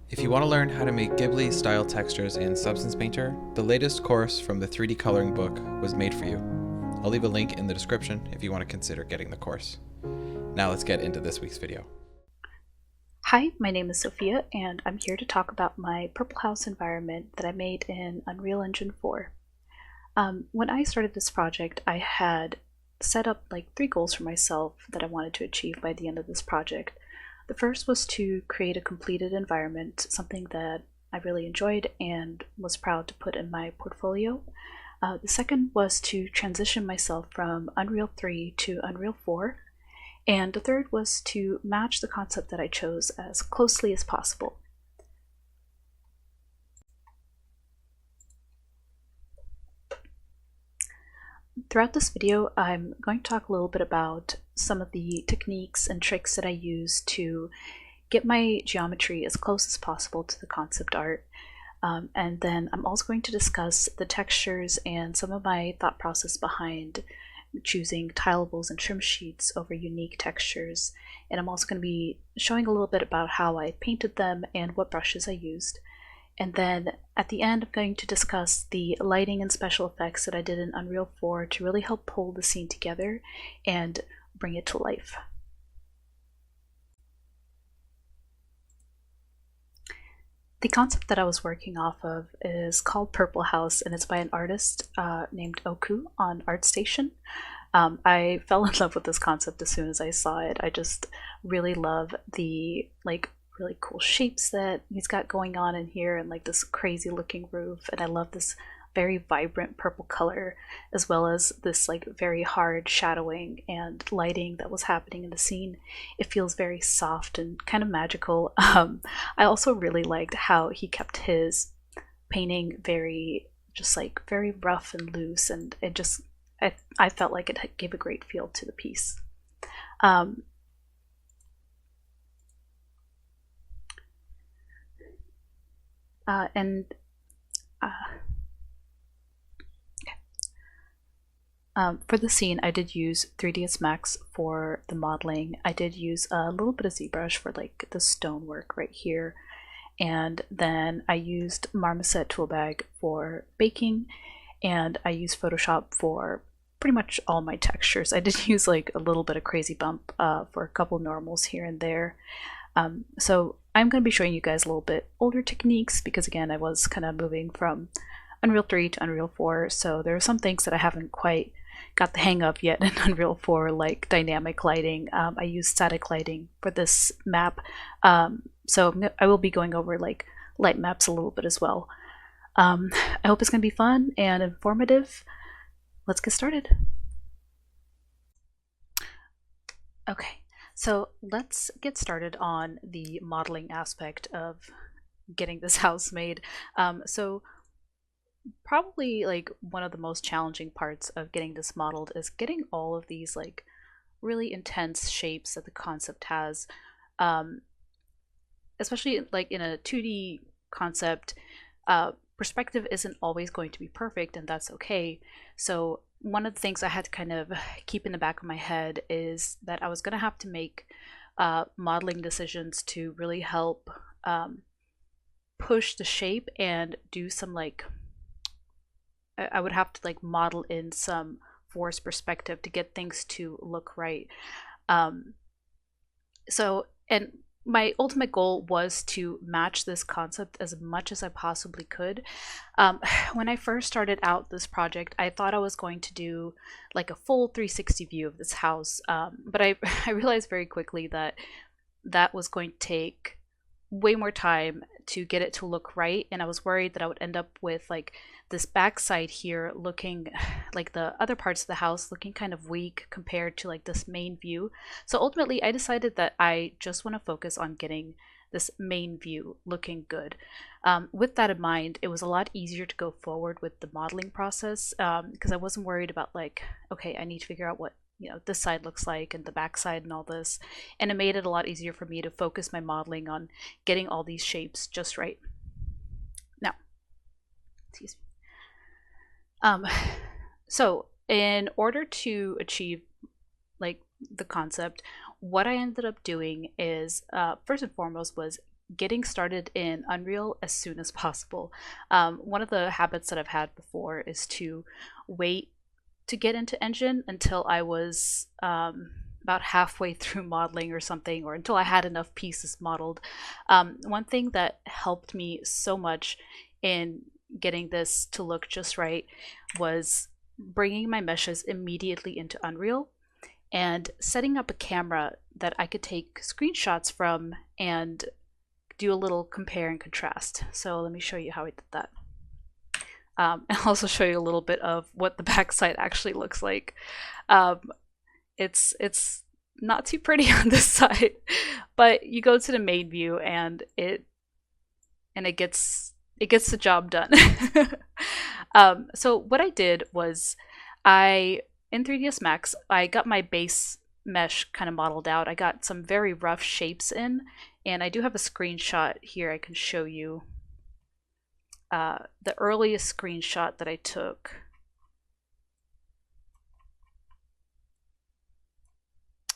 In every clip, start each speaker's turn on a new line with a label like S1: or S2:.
S1: If you want to learn how to make Ghibli style textures in Substance Painter, the latest course from the 3D coloring book was made for you. I'll leave a link in the description if you want to consider getting the course. Now let's get into this week's video.
S2: Hi, my name is Sofia, and I'm here to talk about my Purple House environment that I made in Unreal Engine 4. When I started this project, I had set up like 3 goals for myself that I wanted to achieve by the end of this project. The first was to create a completed environment, something that I really enjoyed and was proud to put in my portfolio. The second was to transition myself from Unreal 3 to Unreal 4. And the third was to match the concept that I chose as closely as possible. Throughout this video, I'm going to talk a little bit about some of the techniques and tricks that I use to get my geometry as close as possible to the concept art. And then I'm also going to discuss the textures and some of my thought process behind choosing tileables and trim sheets over unique textures. And I'm also going to be showing a little bit about how I painted them and what brushes I used. And then at the end, I'm going to discuss the lighting and special effects that I did in Unreal 4 to really help pull the scene together and bring it to life. The concept that I was working off of is called Purple House, and it's by an artist named Oku on ArtStation. I fell in love with this concept as soon as I saw it. I just really love the really cool shapes that he's got going on in here, and like this crazy looking roof, and I love this very vibrant purple color, as well as this like very hard shadowing and lighting that was happening in the scene. It feels very soft and kind of magical. I also really liked how he kept his painting very very rough and loose, and it just I felt like it gave a great feel to the piece. For the scene, I did use 3ds Max for the modeling. I did use a little bit of ZBrush for like the stonework right here, and then I used Marmoset Toolbag for baking, and I used Photoshop for pretty much all my textures. I did use like a little bit of Crazy Bump for a couple normals here and there. So I'm going to be showing you guys a little bit older techniques because again, I was kind of moving from Unreal 3 to Unreal 4, so there are some things that I haven't quite got the hang of yet in Unreal 4, like dynamic lighting. I use static lighting for this map, so I will be going over like light maps a little bit as well. I hope it's going to be fun and informative. Let's get started. Okay, so let's get started on the modeling aspect of getting this house made. So probably like one of the most challenging parts of getting this modeled is getting all of these like really intense shapes that the concept has, especially like in a 2D concept. Perspective isn't always going to be perfect, and that's okay. So one of the things I had to kind of keep in the back of my head is that I was going to have to make modeling decisions to really help push the shape and do some like I would have to like model in some force perspective to get things to look right. And my ultimate goal was to match this concept as much as I possibly could. When I first started out this project, I thought I was going to do like a full 360 view of this house, but I realized very quickly that that was going to take way more time to get it to look right, and I was worried that I would end up with like this backside here looking like the other parts of the house looking kind of weak compared to like this main view. So ultimately I decided that I just want to focus on getting this main view looking good. With that in mind, it was a lot easier to go forward with the modeling process because I wasn't worried about like, okay, I need to figure out what this side looks like and the back side and all this, and it made it a lot easier for me to focus my modeling on getting all these shapes just right. Now, excuse me. So in order to achieve like the concept, what I ended up doing is first and foremost was getting started in Unreal as soon as possible. One of the habits that I've had before is to wait to get into Engine until I was about halfway through modeling or something, or until I had enough pieces modeled. One thing that helped me so much in getting this to look just right was bringing my meshes immediately into Unreal and setting up a camera that I could take screenshots from and do a little compare and contrast. So let me show you how I did that. And I'll also show you a little bit of what the backside actually looks like. It's not too pretty on this side, but you go to the main view and it gets the job done. So what I did was in 3ds Max, I got my base mesh kind of modeled out. I got some very rough shapes in, and I do have a screenshot here I can show you. The earliest screenshot that I took.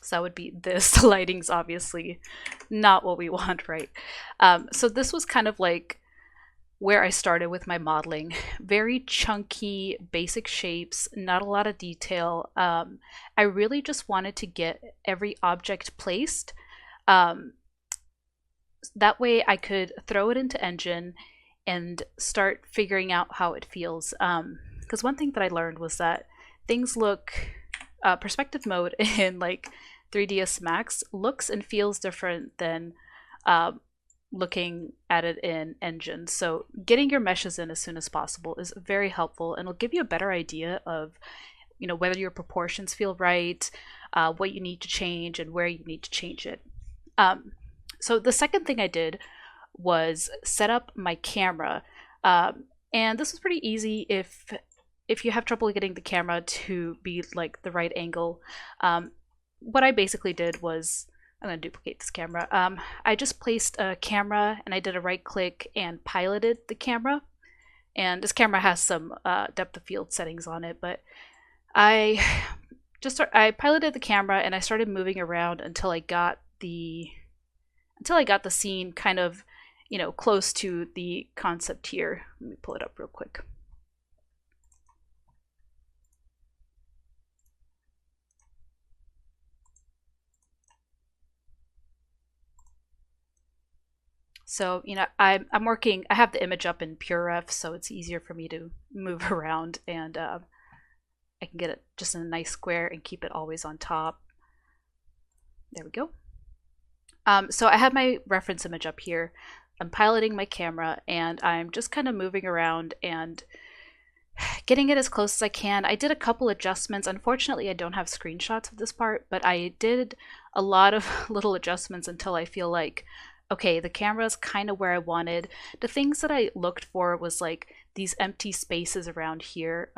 S2: So that would be this. The lighting's obviously not what we want, right? So this was kind of like where I started with my modeling. Very chunky, basic shapes, not a lot of detail. I really just wanted to get every object placed. That way I could throw it into Engine and start figuring out how it feels. Because one thing that I learned was that things look, perspective mode in like 3ds Max looks and feels different than looking at it in Engine. So getting your meshes in as soon as possible is very helpful, and it'll give you a better idea of, you know, whether your proportions feel right, what you need to change, and where you need to change it. So the second thing I did was set up my camera, and this was pretty easy if you have trouble getting the camera to be like the right angle. What I basically did was, I'm going to duplicate this camera. I just placed a camera and I did a right click and piloted the camera. And this camera has some depth of field settings on it, but I piloted the camera and I started moving around until I got the scene kind of, you know, close to the concept here. Let me pull it up real quick. So, you know, I'm working, I have the image up in PureRef, so it's easier for me to move around, and I can get it just in a nice square and keep it always on top. There we go. So I have my reference image up here. I'm piloting my camera and I'm just kind of moving around and getting it as close as I can. I did a couple adjustments. Unfortunately, I don't have screenshots of this part, but I did a lot of little adjustments until I feel like, okay, the camera is kind of where I wanted. The things that I looked for was like these empty spaces around here.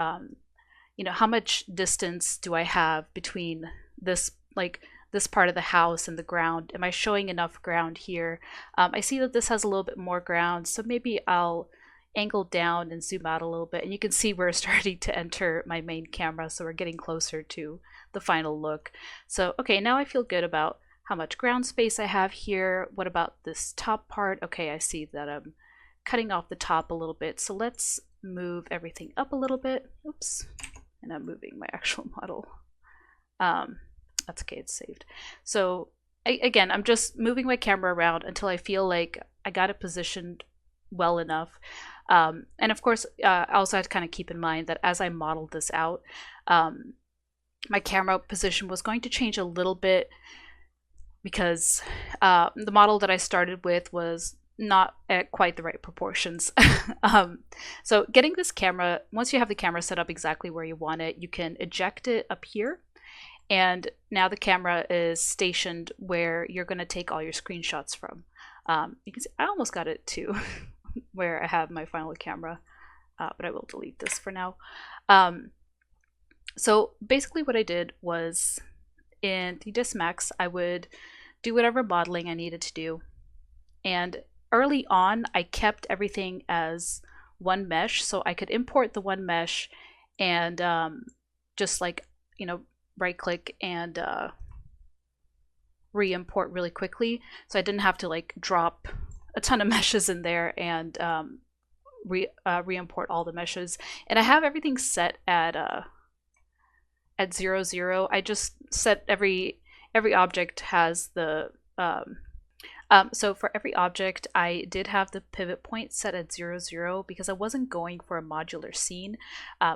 S2: You know, how much distance do I have between this, like this part of the house and the ground? Am I showing enough ground here? I see that this has a little bit more ground, so maybe I'll angle down and zoom out a little bit, and you can see we're starting to enter my main camera, so we're getting closer to the final look. So okay, now I feel good about how much ground space I have here. What about this top part? Okay, I see that I'm cutting off the top a little bit, so let's move everything up a little bit. Oops, and I'm moving my actual model. That's okay, it's saved. So again, I'm just moving my camera around until I feel like I got it positioned well enough. And of course, I also have to kind of keep in mind that as I modeled this out, my camera position was going to change a little bit because the model that I started with was not at quite the right proportions. So getting this camera, once you have the camera set up exactly where you want it, you can eject it up here. And now the camera is stationed where you're going to take all your screenshots from. You can see I almost got it to where I have my final camera, but I will delete this for now. So basically what I did was in 3ds Max, I would do whatever modeling I needed to do. And early on, I kept everything as one mesh, so I could import the one mesh and just like, you know, right click and re-import really quickly, so I didn't have to like drop a ton of meshes in there and re-import all the meshes. And I have everything set at 0, 0. I just set every object has the so for every object, I did have the pivot point set at 0, 0 because I wasn't going for a modular scene.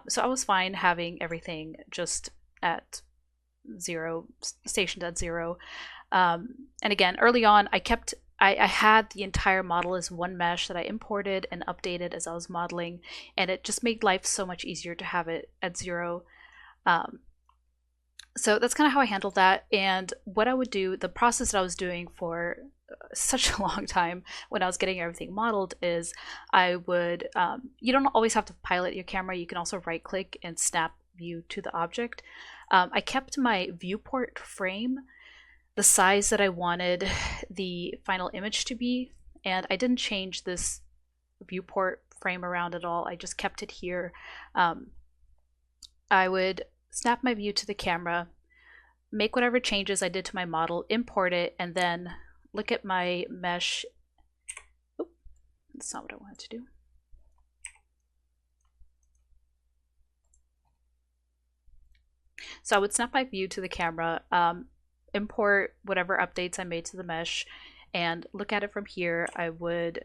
S2: So I was fine having everything just at 0, stationed at 0. And again, early on, I had the entire model as one mesh that I imported and updated as I was modeling, and it just made life so much easier to have it at 0. So that's kind of how I handled that. And what I would do, the process that I was doing for such a long time when I was getting everything modeled is I would, you don't always have to pilot your camera. You can also right click and snap view to the object. I kept my viewport frame the size that I wanted the final image to be, and I didn't change this viewport frame around at all. I just kept it here. I would snap my view to the camera, make whatever changes I did to my model, import it, and then look at my mesh. Oop, that's not what I wanted to do. So I would snap my view to the camera, import whatever updates I made to the mesh, and look at it from here. I would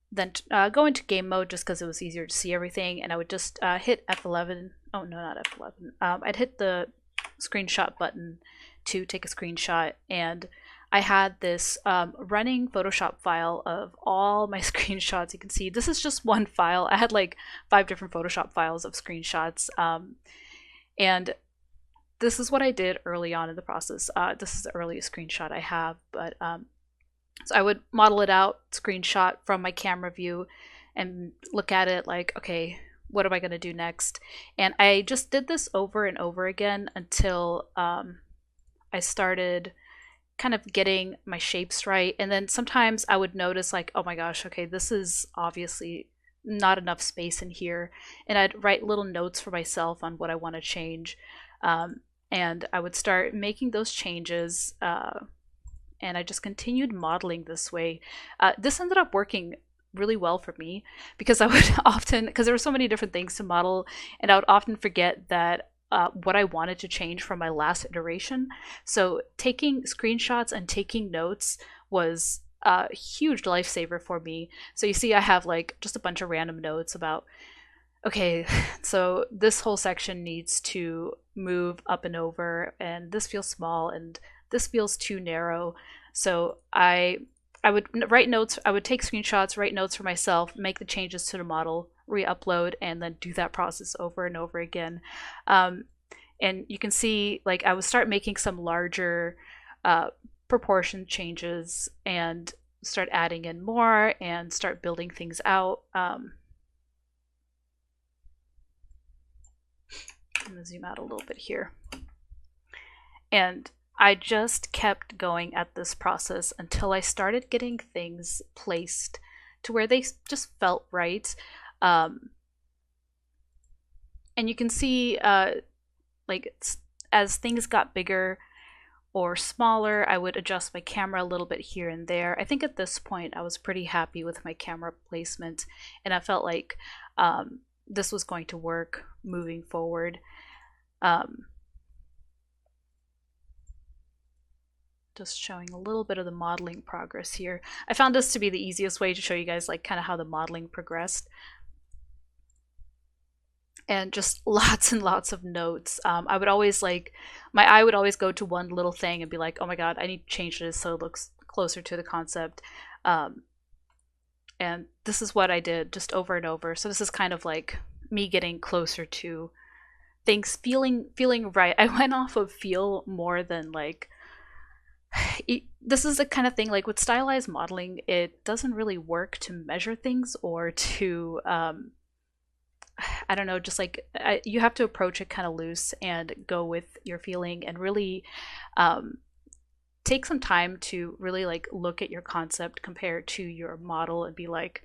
S2: then go into game mode just because it was easier to see everything, and I would just hit F11. Oh no, not F11. I'd hit the screenshot button to take a screenshot, and I had this running Photoshop file of all my screenshots. You can see this is just one file. I had like 5 different Photoshop files of screenshots, and this is what I did early on in the process. This is the earliest screenshot I have, but so I would model it out, screenshot from my camera view, and look at it like, okay, what am I going to do next? And I just did this over and over again until I started kind of getting my shapes right. And then sometimes I would notice like, oh my gosh, okay, this is obviously not enough space in here. And I'd write little notes for myself on what I want to change. And I would start making those changes, and I just continued modeling this way. This ended up working really well for me because I would often, because there were so many different things to model, and I would often forget that what I wanted to change from my last iteration. So taking screenshots and taking notes was a huge lifesaver for me. So you see I have like just a bunch of random notes about, okay, so this whole section needs to move up and over, and this feels small, and this feels too narrow. So I would write notes, I would take screenshots, write notes for myself, make the changes to the model, re-upload, and then do that process over and over again. And you can see, like, I would start making some larger proportion changes and start adding in more and start building things out. I'm gonna zoom out a little bit here. And I just kept going at this process until I started getting things placed to where they just felt right. And you can see, like, as things got bigger or smaller, I would adjust my camera a little bit here and there. I think at this point I was pretty happy with my camera placement, and I felt like this was going to work moving forward. Just showing a little bit of the modeling progress here. I found this to be the easiest way to show you guys like kind of how the modeling progressed. And just lots and lots of notes. I would always like, my eye would always go to one little thing and be like, oh my god, I need to change this so it looks closer to the concept. And this is what I did just over and over. So this is kind of like me getting closer to things feeling right. I went off of feel more than like, this is the kind of thing like with stylized modeling, it doesn't really work to measure things or to I don't know, just like you have to approach it kind of loose and go with your feeling and really take some time to really like look at your concept compared to your model and be like,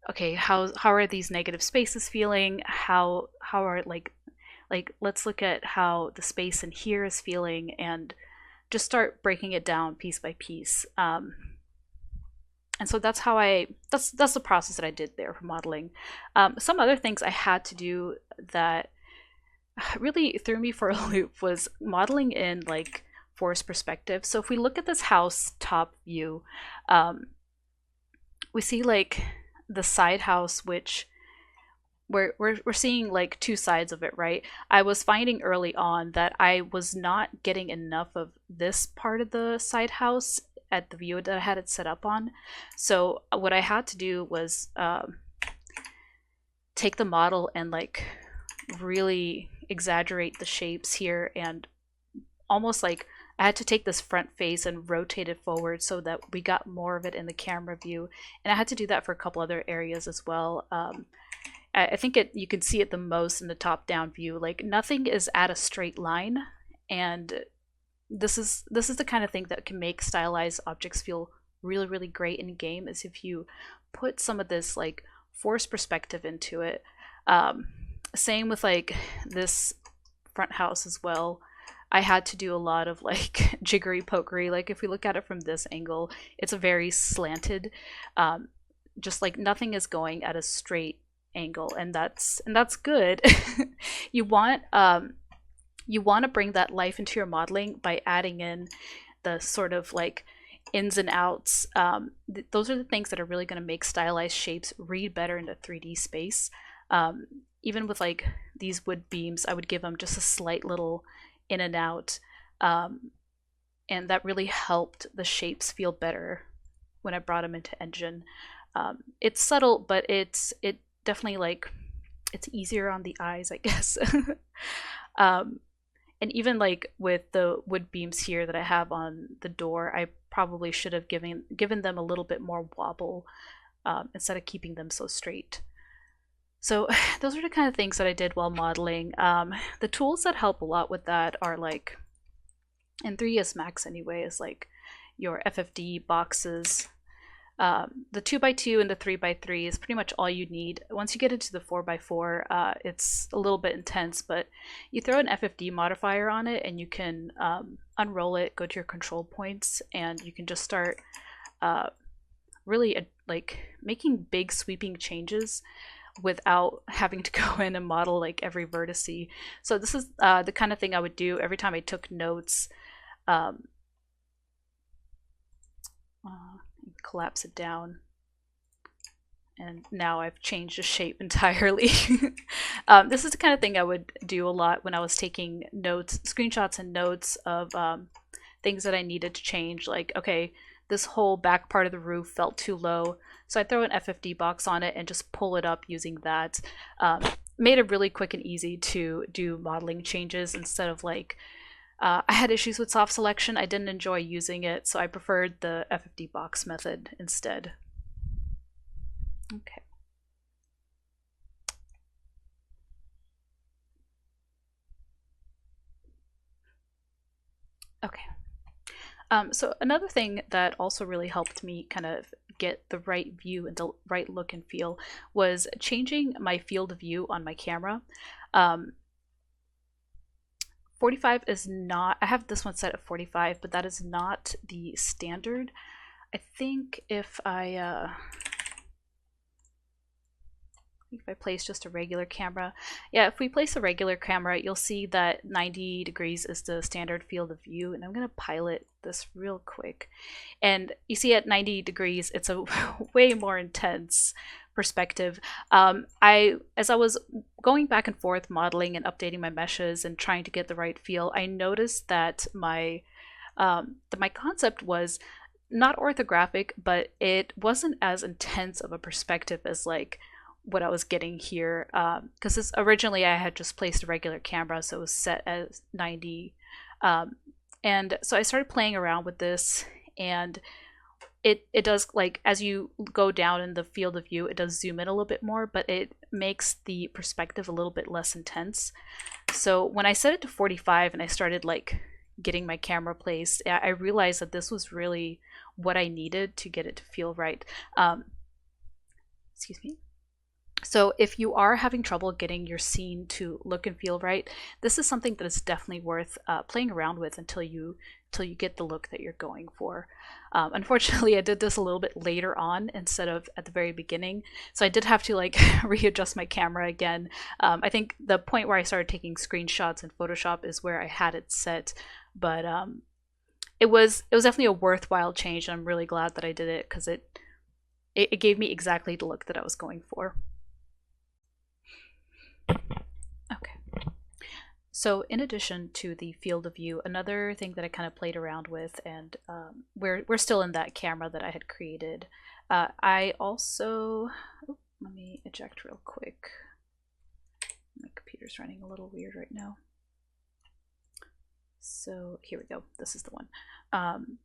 S2: okay, how are these negative spaces feeling? How are like let's look at how the space in here is feeling and just start breaking it down piece by piece. And so that's how that's the process that I did there for modeling. Some other things I had to do that really threw me for a loop was modeling in like forced perspective. So if we look at this house top view, um, we see like the side house, which we're seeing like two sides of it, right? I was finding early on that I was not getting enough of this part of the side house at the view that I had it set up on. So what I had to do was take the model and like really exaggerate the shapes here, and almost like I had to take this front face and rotate it forward so that we got more of it in the camera view. And I had to do that for a couple other areas as well. I think you can see it the most in the top down view. Like nothing is at a straight line, and this is the kind of thing that can make stylized objects feel really really great in game, is if you put some of this like forced perspective into it. Same with like this front house as well. I had to do a lot of like jiggery pokery. Like if we look at it from this angle, it's a very slanted, um, just like nothing is going at a straight angle, and that's good. you want um, you want to bring that life into your modeling by adding in the sort of like ins and outs. Those are the things that are really going to make stylized shapes read better into 3D space. Um, Even with like these wood beams, I would give them just a slight little in and out, um, and that really helped the shapes feel better when I brought them into engine. It's subtle, but it definitely like it's easier on the eyes, I guess. um, and even like with the wood beams here that I have on the door, I probably should have given them a little bit more wobble, instead of keeping them so straight. So those are the kind of things that I did while modeling. The tools that help a lot with that are like in 3ds Max anyway, is like your FFD boxes. The 2x2 and the 3x3 is pretty much all you need. Once you get into the 4x4, it's a little bit intense, but you throw an FFD modifier on it and you can unroll it, go to your control points, and you can just start really like making big sweeping changes without having to go in and model like every vertice. So this is the kind of thing I would do every time I took notes. Um, Collapse it down, and now I've changed the shape entirely. This is the kind of thing I would do a lot when I was taking notes, screenshots and notes of things that I needed to change. Like, okay, this whole back part of the roof felt too low, so I throw an FFD box on it and just pull it up using that. Made it really quick and easy to do modeling changes instead of like I had issues with soft selection. I didn't enjoy using it, so I preferred the FFD box method instead. Okay. Okay. So another thing that also really helped me kind of get the right view and the right look and feel was changing my field of view on my camera. Um, 45 is not, I have this one set at 45, but that is not the standard. I think if I place just a regular camera, yeah, if we place a regular camera, you'll see that 90 degrees is the standard field of view, and I'm gonna pilot this real quick. And you see at 90 degrees, it's a way more intense perspective. As I was going back and forth modeling and updating my meshes and trying to get the right feel, I noticed that my concept was not orthographic, but it wasn't as intense of a perspective as like what I was getting here. Because originally I had just placed a regular camera, so it was set as 90. And so I started playing around with this, and it does, like, as you go down in the field of view, it does zoom in a little bit more, but it makes the perspective a little bit less intense. So when I set it to 45 and I started like getting my camera placed, I realized that this was really what I needed to get it to feel right. Excuse me. So if you are having trouble getting your scene to look and feel right, this is something that is definitely worth playing around with until you get the look that you're going for. Unfortunately, I did this a little bit later on instead of at the very beginning, so I did have to like readjust my camera again. I think the point where I started taking screenshots in Photoshop is where I had it set, but it was definitely a worthwhile change, and I'm really glad that I did it because it gave me exactly the look that I was going for. Okay. So in addition to the field of view, another thing that I kind of played around with, and we're still in that camera that I had created. I also, oh, let me eject real quick. My computer's running a little weird right now. So here we go. This is the one. I'm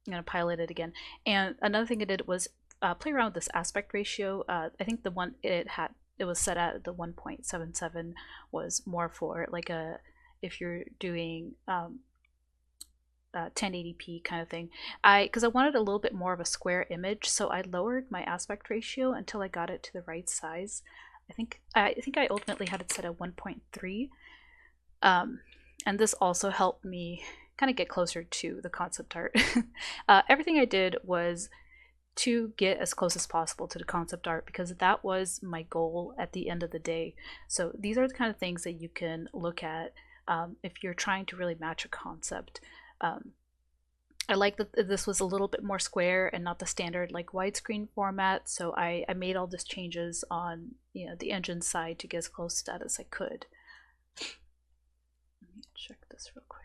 S2: gonna pilot it again. And another thing I did was play around with this aspect ratio. I think the one it was set at the 1.77 was more for like a if you're doing 1080p kind of thing. Because I wanted a little bit more of a square image, so I lowered my aspect ratio until I got it to the right size. I think I ultimately had it set at 1.3, and this also helped me kind of get closer to the concept art. Everything I did was to get as close as possible to the concept art because that was my goal at the end of the day. So these are the kind of things that you can look at if you're trying to really match a concept. I like that this was a little bit more square and not the standard like widescreen format. So I made all these changes on the engine side to get as close to that as I could. Let me check this real quick.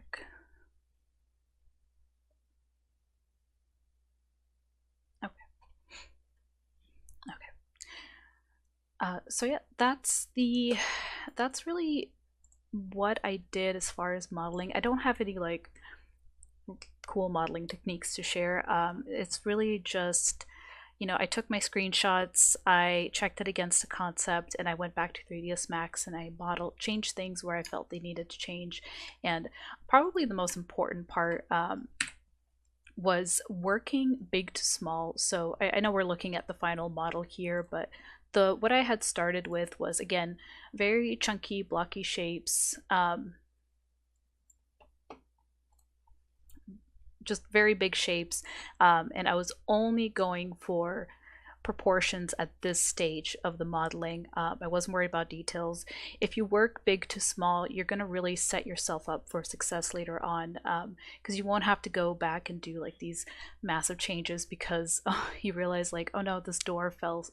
S2: So yeah, that's really what I did as far as modeling. I don't have any like cool modeling techniques to share. It's really just, I took my screenshots, I checked it against a concept, and I went back to 3ds Max and I changed things where I felt they needed to change. And probably the most important part was working big to small. So I know we're looking at the final model here, but what I had started with was, again, very chunky, blocky shapes, just very big shapes, and I was only going for proportions at this stage of the modeling. I wasn't worried about details. If you work big to small, you're going to really set yourself up for success later on, because you won't have to go back and do like these massive changes because you realize like, oh no, this door feels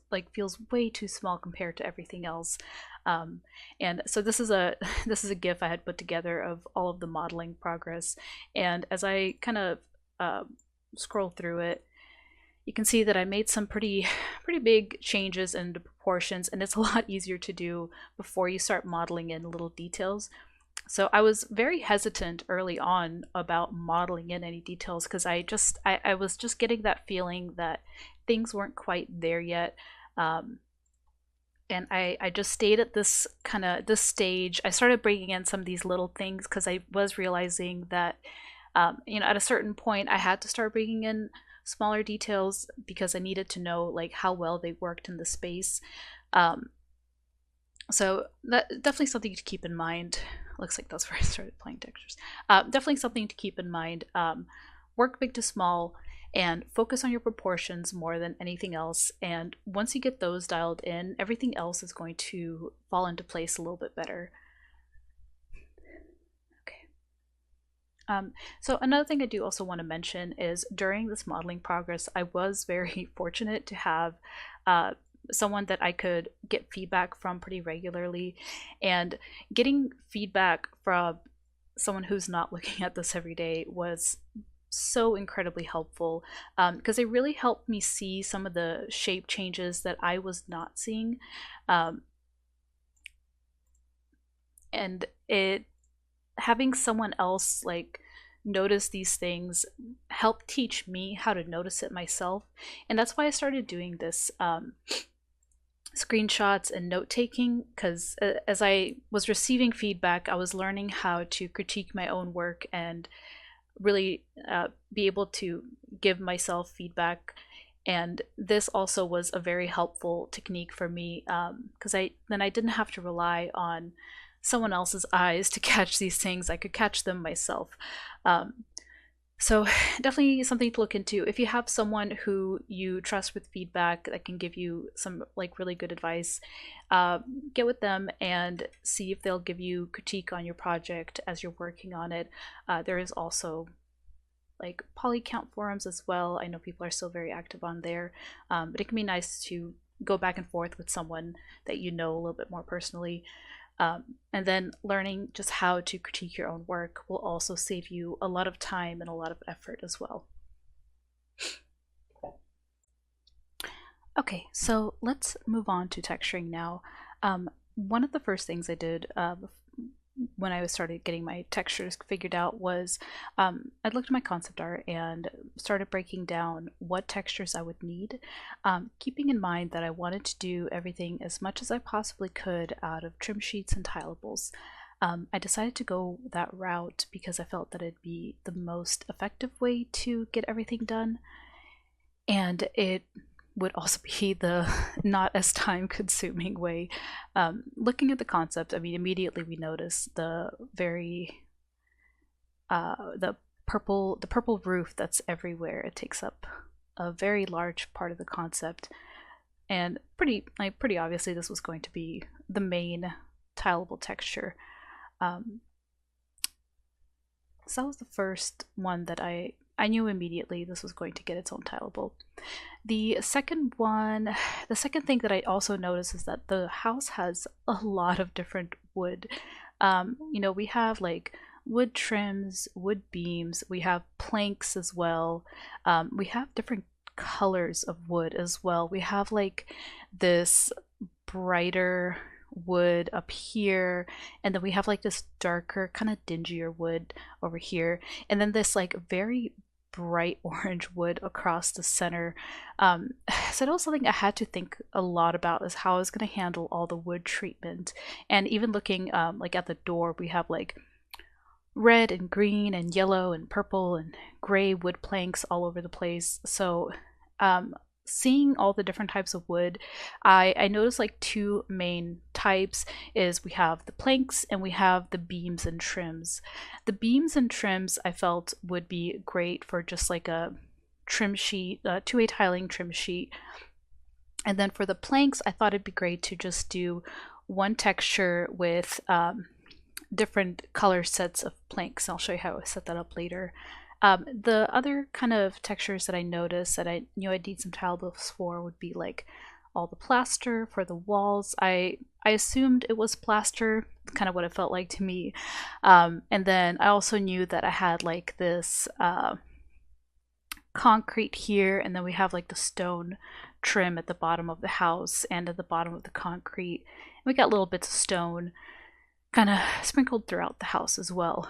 S2: way too small compared to everything else. And so this is a GIF I had put together of all of the modeling progress, and as I kind of scroll through it, you can see that I made some pretty big changes in the proportions, and it's a lot easier to do before you start modeling in little details. So I was very hesitant early on about modeling in any details because I was just getting that feeling that things weren't quite there yet. And I just stayed at this stage. I started bringing in some of these little things because I was realizing that at a certain point I had to start bringing in smaller details because I needed to know like how well they worked in the space. So that definitely something to keep in mind. Looks like that's where I started playing textures. Definitely something to keep in mind. Work big to small and focus on your proportions more than anything else. And once you get those dialed in, everything else is going to fall into place a little bit better. So another thing I do also want to mention is during this modeling progress, I was very fortunate to have someone that I could get feedback from pretty regularly, and getting feedback from someone who's not looking at this every day was so incredibly helpful because they really helped me see some of the shape changes that I was not seeing, and having someone else like notice these things helped teach me how to notice it myself. And that's why I started doing this screenshots and note taking, because as I was receiving feedback, I was learning how to critique my own work and really be able to give myself feedback And this also was a very helpful technique for me, because I didn't have to rely on someone else's eyes to catch these things. I could catch them myself. Um, so definitely something to look into. If you have someone who you trust with feedback that can give you some like really good advice, uh, get with them and see if they'll give you critique on your project as you're working on it. There is also like polycount forums as well. I know people are still very active on there, but it can be nice to go back and forth with someone that you know a little bit more personally. And then learning just how to critique your own work will also save you a lot of time and a lot of effort as well. Okay, so let's move on to texturing now. One of the first things I did when I started getting my textures figured out was I looked at my concept art and started breaking down what textures I would need, keeping in mind that I wanted to do everything as much as I possibly could out of trim sheets and tilables. I decided to go that route because I felt that it'd be the most effective way to get everything done, and it would also be the not as time consuming way. Looking at the concept, I mean, immediately we notice the very the purple roof that's everywhere. It takes up a very large part of the concept, and pretty obviously this was going to be the main tileable texture. So that was the first one that I knew immediately this was going to get its own tileable. The second thing that I also noticed is that the house has a lot of different wood. We have like wood trims, wood beams, we have planks as well. We have different colors of wood as well. We have like this brighter wood up here, and then we have like this darker kind of dingier wood over here, and then this like very bright orange wood across the center. So that was something I had to think a lot about, is how I was going to handle all the wood treatment. And even looking like at the door, we have like red and green and yellow and purple and gray wood planks all over the place. So seeing all the different types of wood, I noticed like two main types is we have the planks and we have the beams and trims. The beams and trims I felt would be great for just like a trim sheet, 2A tiling trim sheet. And then for the planks, I thought it'd be great to just do one texture with different color sets of planks. I'll show you how I set that up later. The other kind of textures that I noticed that I knew I'd need some tiles for would be like all the plaster for the walls. I assumed it was plaster, kind of what it felt like to me. And then I also knew that I had like this concrete here, and then we have like the stone trim at the bottom of the house and at the bottom of the concrete. And we got little bits of stone kind of sprinkled throughout the house as well.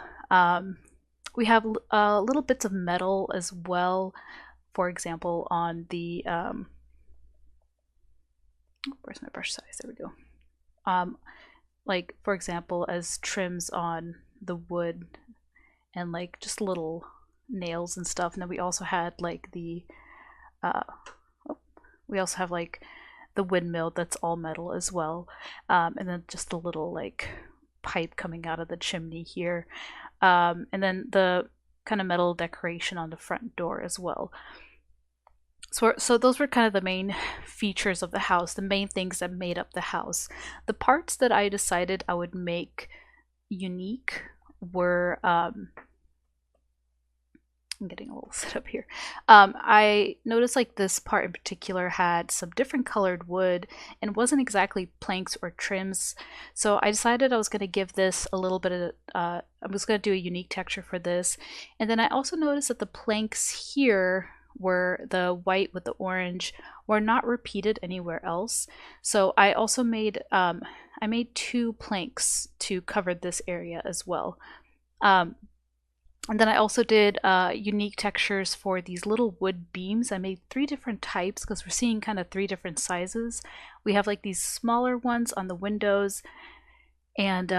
S2: We have little bits of metal as well. For example, on the where's my brush size? There we go. Like for example, as trims on the wood, and like just little nails and stuff. And then we also had like the we also have like the windmill that's all metal as well. And then just a little like pipe coming out of the chimney here. And then the kind of metal decoration on the front door as well. So those were kind of the main features of the house, the main things that made up the house. The parts that I decided I would make unique were I'm getting a little set up here. I noticed like this part in particular had some different colored wood and wasn't exactly planks or trims. So I decided I was going to give this a little bit of, I was going to do a unique texture for this. And then I also noticed that the planks here were the white with the orange were not repeated anywhere else. So I also made, I made 2 planks to cover this area as well. And then I also did unique textures for these little wood beams. I made 3 different types because we're seeing kind of 3 different sizes. We have like these smaller ones on the windows, and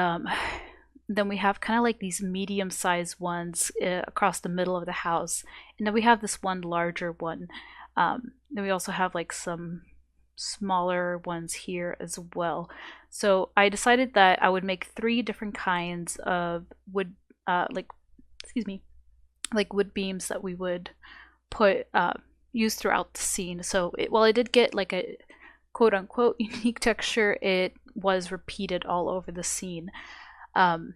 S2: then we have kind of like these medium-sized ones across the middle of the house. And then we have this one larger one. Then we also have like some smaller ones here as well. So I decided that I would make 3 different kinds of wood, like, excuse me, like wood beams that we would put use throughout the scene. So while I did get like a quote unquote unique texture, it was repeated all over the scene. So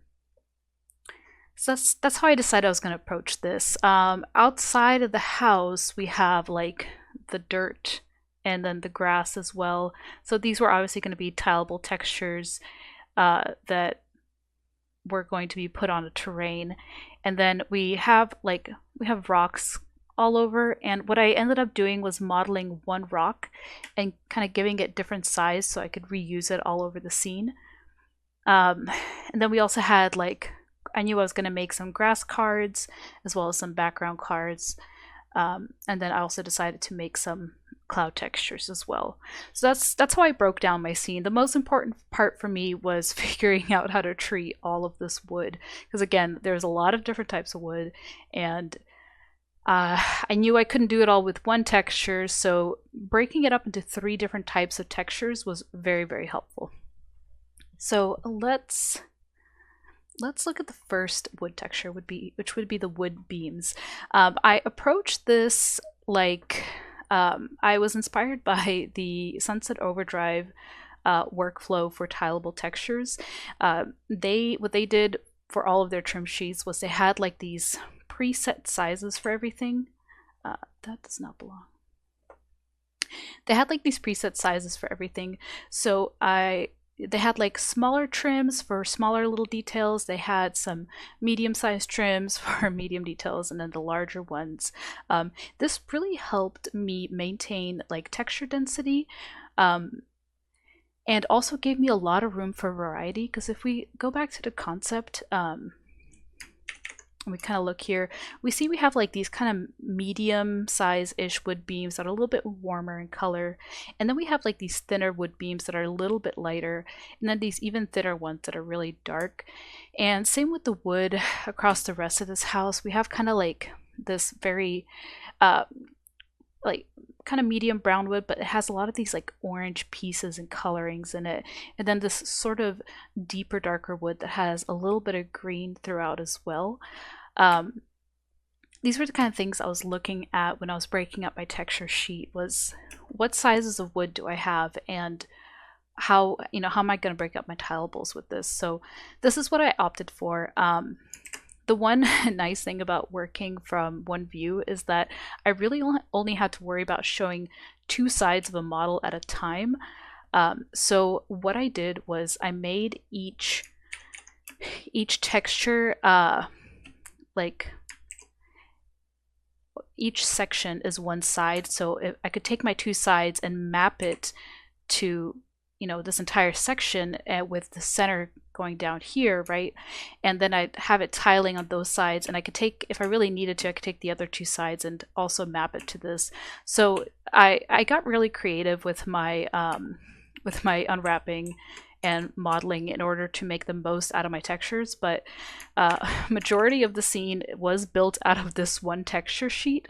S2: that's how I decided I was going to approach this. Outside of the house, we have like the dirt and then the grass as well. So these were obviously going to be tileable textures that were going to be put on a terrain. And then we have rocks all over, and what I ended up doing was modeling one rock and kind of giving it different size so I could reuse it all over the scene. And then we also had I knew I was going to make some grass cards as well as some background cards. And then I also decided to make some cloud textures as well. So that's how I broke down my scene. The most important part for me was figuring out how to treat all of this wood, because again, there's a lot of different types of wood, and I knew I couldn't do it all with one texture, so breaking it up into 3 different types of textures was very, very helpful. So let's look at the first wood texture, which would be the wood beams. I approached this like I was inspired by the Sunset Overdrive workflow for tileable textures. What they did for all of their trim sheets was they had like these preset sizes for everything. That does not belong. They had like these preset sizes for everything. So they had like smaller trims for smaller little details. They had some medium-sized trims for medium details, and then the larger ones. This really helped me maintain like texture density, and also gave me a lot of room for variety. Because if we go back to the concept, we kind of look here, we see we have like these kind of medium size-ish wood beams that are a little bit warmer in color, and then we have like these thinner wood beams that are a little bit lighter, and then these even thinner ones that are really dark. And same with the wood across the rest of this house. We have kind of like this very like kind of medium brown wood, but it has a lot of these like orange pieces and colorings in it, and then this sort of deeper darker wood that has a little bit of green throughout as well. These were the kind of things I was looking at when I was breaking up my texture sheet, was what sizes of wood do I have, and how am I going to break up my tileables with this. So this is what I opted for. The one nice thing about working from one view is that I really only had to worry about showing 2 sides of a model at a time. So what I did was I made each texture like each section is one side. So if I could take my 2 sides and map it to this entire section, with the center going down here, right? And then I'd have it tiling on those sides, and I could take, if I really needed to, I could take the other 2 sides and also map it to this. So I got really creative with my unwrapping and modeling in order to make the most out of my textures, but majority of the scene was built out of this one texture sheet.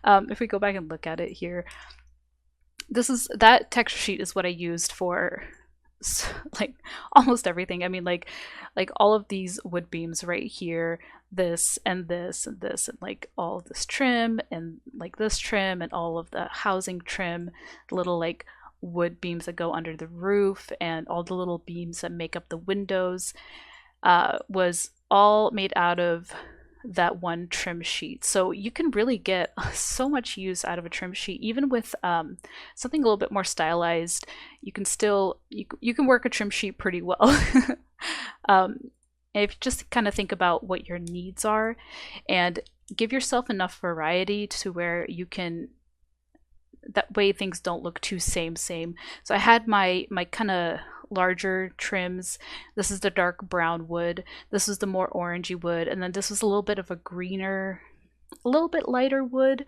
S2: If we go back and look at it here, that texture sheet is what I used for like almost everything. I mean, like all of these wood beams right here, this and this and this, and like all of this trim, and like this trim, and all of the housing trim, the little like wood beams that go under the roof, and all the little beams that make up the windows, was all made out of that one trim sheet. So you can really get so much use out of a trim sheet, even with something a little bit more stylized. You can still you can work a trim sheet pretty well. If you just kind of think about what your needs are and give yourself enough variety to where you can, that way things don't look too same. So I had my kind of larger trims. This is the dark brown wood, this is the more orangey wood, and then this was a little bit of a greener, a little bit lighter wood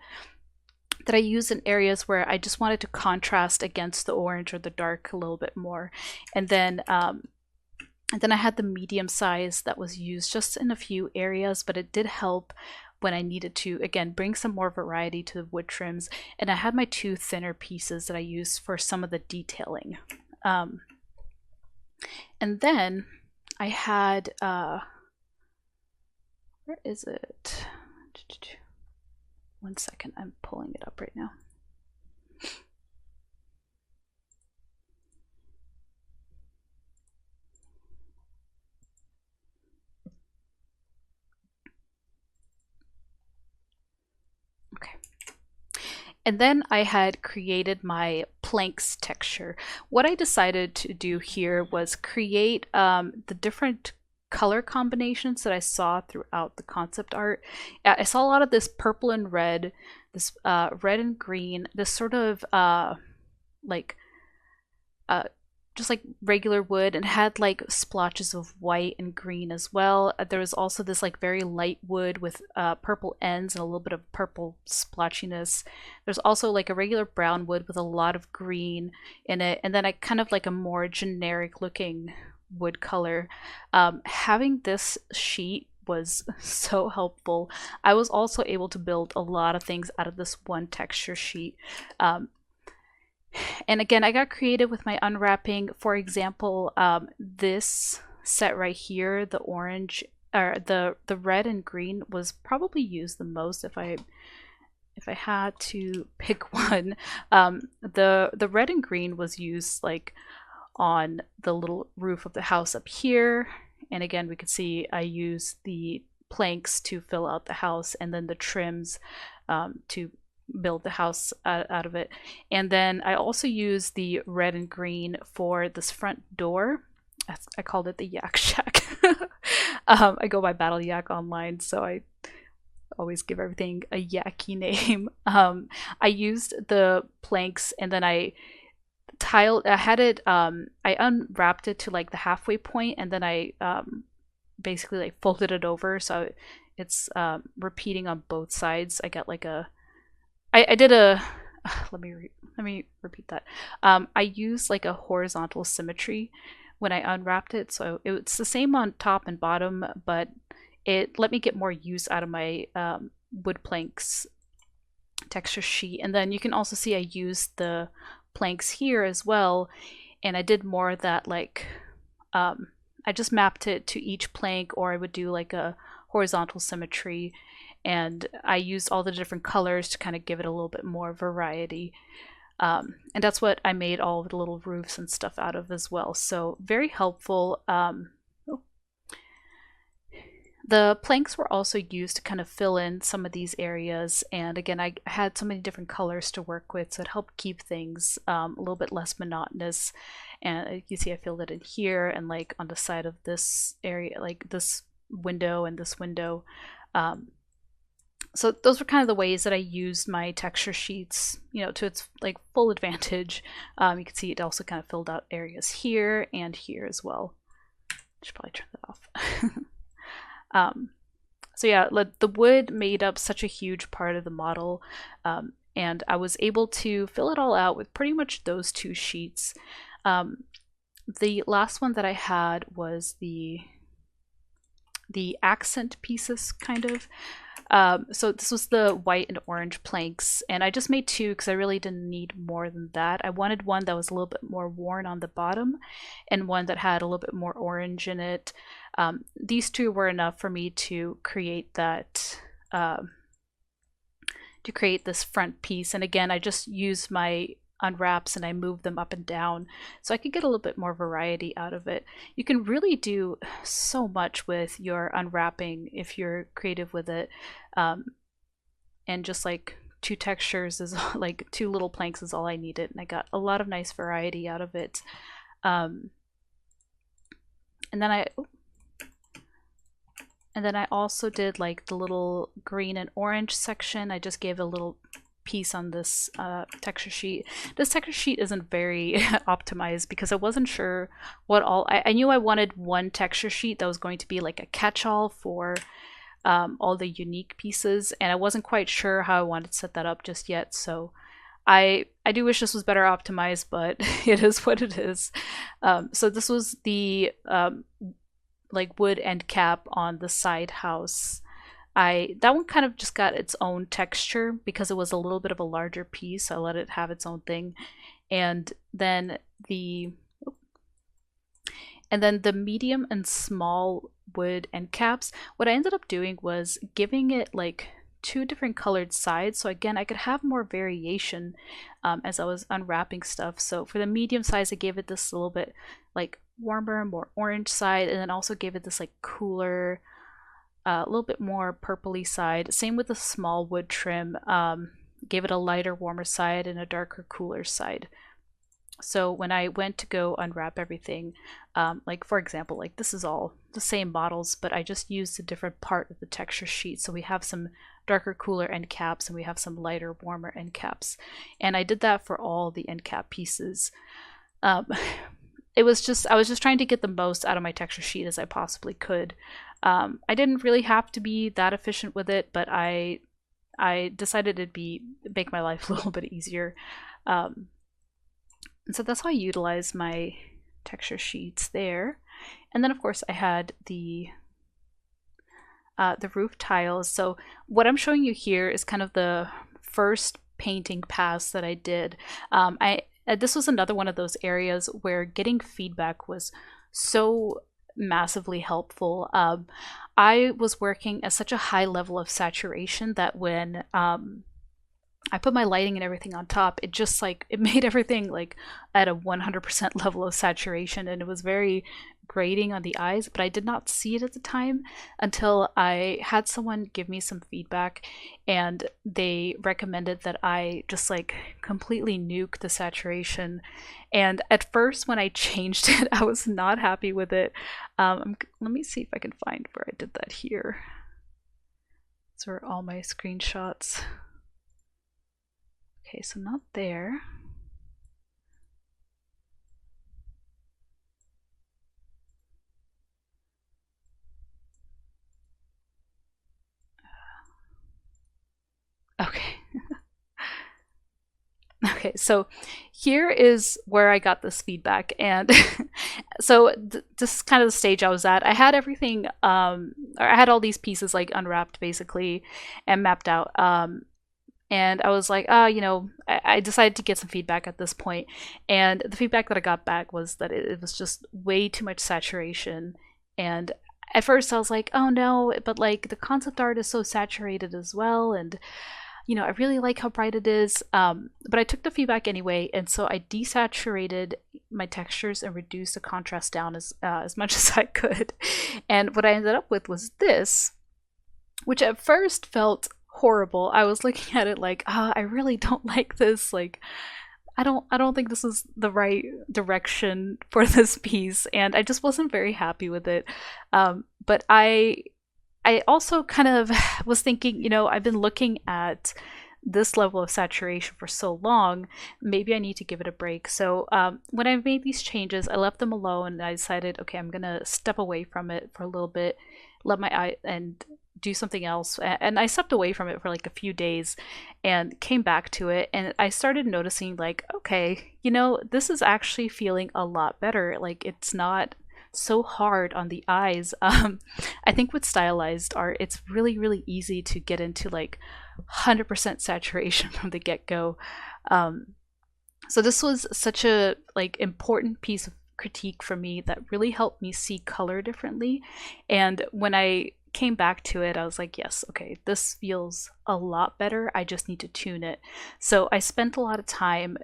S2: that I used in areas where I just wanted to contrast against the orange or the dark a little bit more. And then I had the medium size that was used just in a few areas, but it did help when I needed to, again, bring some more variety to the wood trims. And I had my two thinner pieces that I used for some of the detailing. And then I had, where is it? 1 second, I'm pulling it up right now. Okay. And then I had created my planks texture. What I decided to do here was create the different color combinations that I saw throughout the concept art. I saw a lot of this purple and red, this red and green, this sort of like just like regular wood, and had like splotches of white and green as well. There was also this like very light wood with purple ends and a little bit of purple splotchiness. There's also like a regular brown wood with a lot of green in it, and then I kind of like a more generic looking wood color. Having this sheet was so helpful. I was also able to build a lot of things out of this one texture sheet. And again, I got creative with my unwrapping. For example, this set right here, the orange or the red and green was probably used the most if I had to pick one. The red and green was used like on the little roof of the house up here. And again, we could see I used the planks to fill out the house, and then the trims to build the house out of it. And then I also used the red and green for this front door. I called it the Yak Shack. I go by Battle Yak online, so I always give everything a yacky name. I used the planks, and then I had it, I unwrapped it to like the halfway point, and then I basically like folded it over so it's repeating on both sides. I got like I did a let me repeat that. I used like a horizontal symmetry when I unwrapped it, so it's the same on top and bottom, but it let me get more use out of my wood planks texture sheet. And then you can also see I used the planks here as well, and I did more of that, like I just mapped it to each plank, or I would do like a horizontal symmetry, and I used all the different colors to kind of give it a little bit more variety. And that's what I made all of the little roofs and stuff out of as well. So very helpful. The planks were also used to kind of fill in some of these areas. And again, I had so many different colors to work with, so it helped keep things a little bit less monotonous. And you see I filled it in here and like on the side of this area, like this window and this window. So those were kind of the ways that I used my texture sheets, you know, to its like full advantage. You can see it also kind of filled out areas here and here as well. I should probably turn that off. So yeah, the wood made up such a huge part of the model, and I was able to fill it all out with pretty much those two sheets. The last one that I had was the accent pieces, kind of. So this was the white and orange planks, and I just made two because I really didn't need more than that. I wanted one that was a little bit more worn on the bottom and one that had a little bit more orange in it. These two were enough for me to create that, to create this front piece. And again, I just used my unwraps and I moved them up and down so I could get a little bit more variety out of it. You can really do so much with your unwrapping if you're creative with it, and just like two textures is like two little planks is all I needed, and I got a lot of nice variety out of it. And then I also did like the little green and orange section. I just gave a little piece on this texture sheet. This texture sheet isn't very optimized because I wasn't sure what all I knew I wanted one texture sheet that was going to be like a catch-all for all the unique pieces, and I wasn't quite sure how I wanted to set that up just yet. So I do wish this was better optimized, but it is what it is. So this was the like wood end cap on the side house. that one kind of just got its own texture because it was a little bit of a larger piece. I let it have its own thing. And then the medium and small wood end caps, what I ended up doing was giving it like two different colored sides, so again I could have more variation as I was unwrapping stuff. So for the medium size, I gave it this little bit like warmer, more orange side, and then also gave it this like cooler, a little bit more purpley side. Same with the small wood trim, gave it a lighter, warmer side and a darker, cooler side. So when I went to go unwrap everything, like for example, like this is all the same models, but I just used a different part of the texture sheet. So we have some darker, cooler end caps, and we have some lighter, warmer end caps. And I did that for all the end cap pieces. I was just trying to get the most out of my texture sheet as I possibly could. I didn't really have to be that efficient with it, but I decided it'd make my life a little bit easier. And so that's how I utilize my texture sheets there. And then of course I had the roof tiles. So what I'm showing you here is kind of the first painting pass that I did. This was another one of those areas where getting feedback was so massively helpful. I was working at such a high level of saturation that when I put my lighting and everything on top, it just like, it made everything like at a 100% level of saturation, and it was very grating on the eyes, but I did not see it at the time until I had someone give me some feedback, and they recommended that I just like completely nuke the saturation. And at first when I changed it, I was not happy with it. Let me see if I can find where I did that here. These are all my screenshots. Okay, so not there. Okay. Okay, so here is where I got this feedback, and so this is kind of the stage I was at. I had everything, I had all these pieces like unwrapped basically and mapped out. And I was like, you know, I decided to get some feedback at this point. And the feedback that I got back was that it was just way too much saturation. And at first I was like, oh no, but like the concept art is so saturated as well. And, you know, I really like how bright it is. But I took the feedback anyway. And so I desaturated my textures and reduced the contrast down as much as I could. And what I ended up with was this, which at first felt horrible. I was looking at it like, I really don't like this. Like, I don't think this is the right direction for this piece, and I just wasn't very happy with it. But I also kind of was thinking, you know, I've been looking at this level of saturation for so long, maybe I need to give it a break. So when I made these changes, I left them alone, and I decided, okay, I'm gonna step away from it for a little bit, let my eye and do something else. And I stepped away from it for like a few days and came back to it, and I started noticing like, okay, you know, this is actually feeling a lot better. Like, it's not so hard on the eyes. I think with stylized art, it's really, really easy to get into like 100% saturation from the get-go. So this was such a like important piece of critique for me that really helped me see color differently. And when I came back to it, I was like, yes, okay, this feels a lot better. I just need to tune it. So I spent a lot of time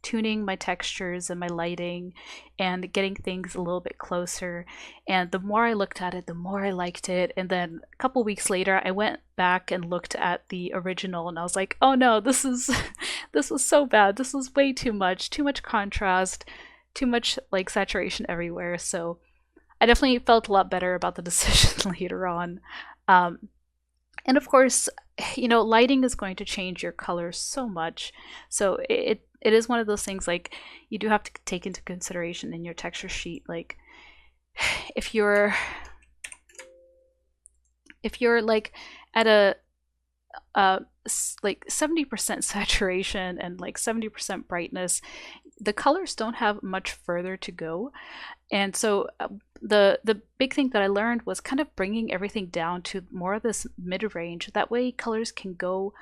S2: tuning my textures and my lighting and getting things a little bit closer. And the more I looked at it, the more I liked it. And then a couple weeks later, I went back and looked at the original, and I was like, oh no, this was so bad. This was way too much contrast, too much like saturation everywhere. So I definitely felt a lot better about the decision later on. And of course, you know, lighting is going to change your colors so much. So it is one of those things like you do have to take into consideration in your texture sheet. Like if you're like at a like 70% saturation and like 70% brightness, the colors don't have much further to go. And so the big thing that I learned was kind of bringing everything down to more of this mid range. That way, colors can go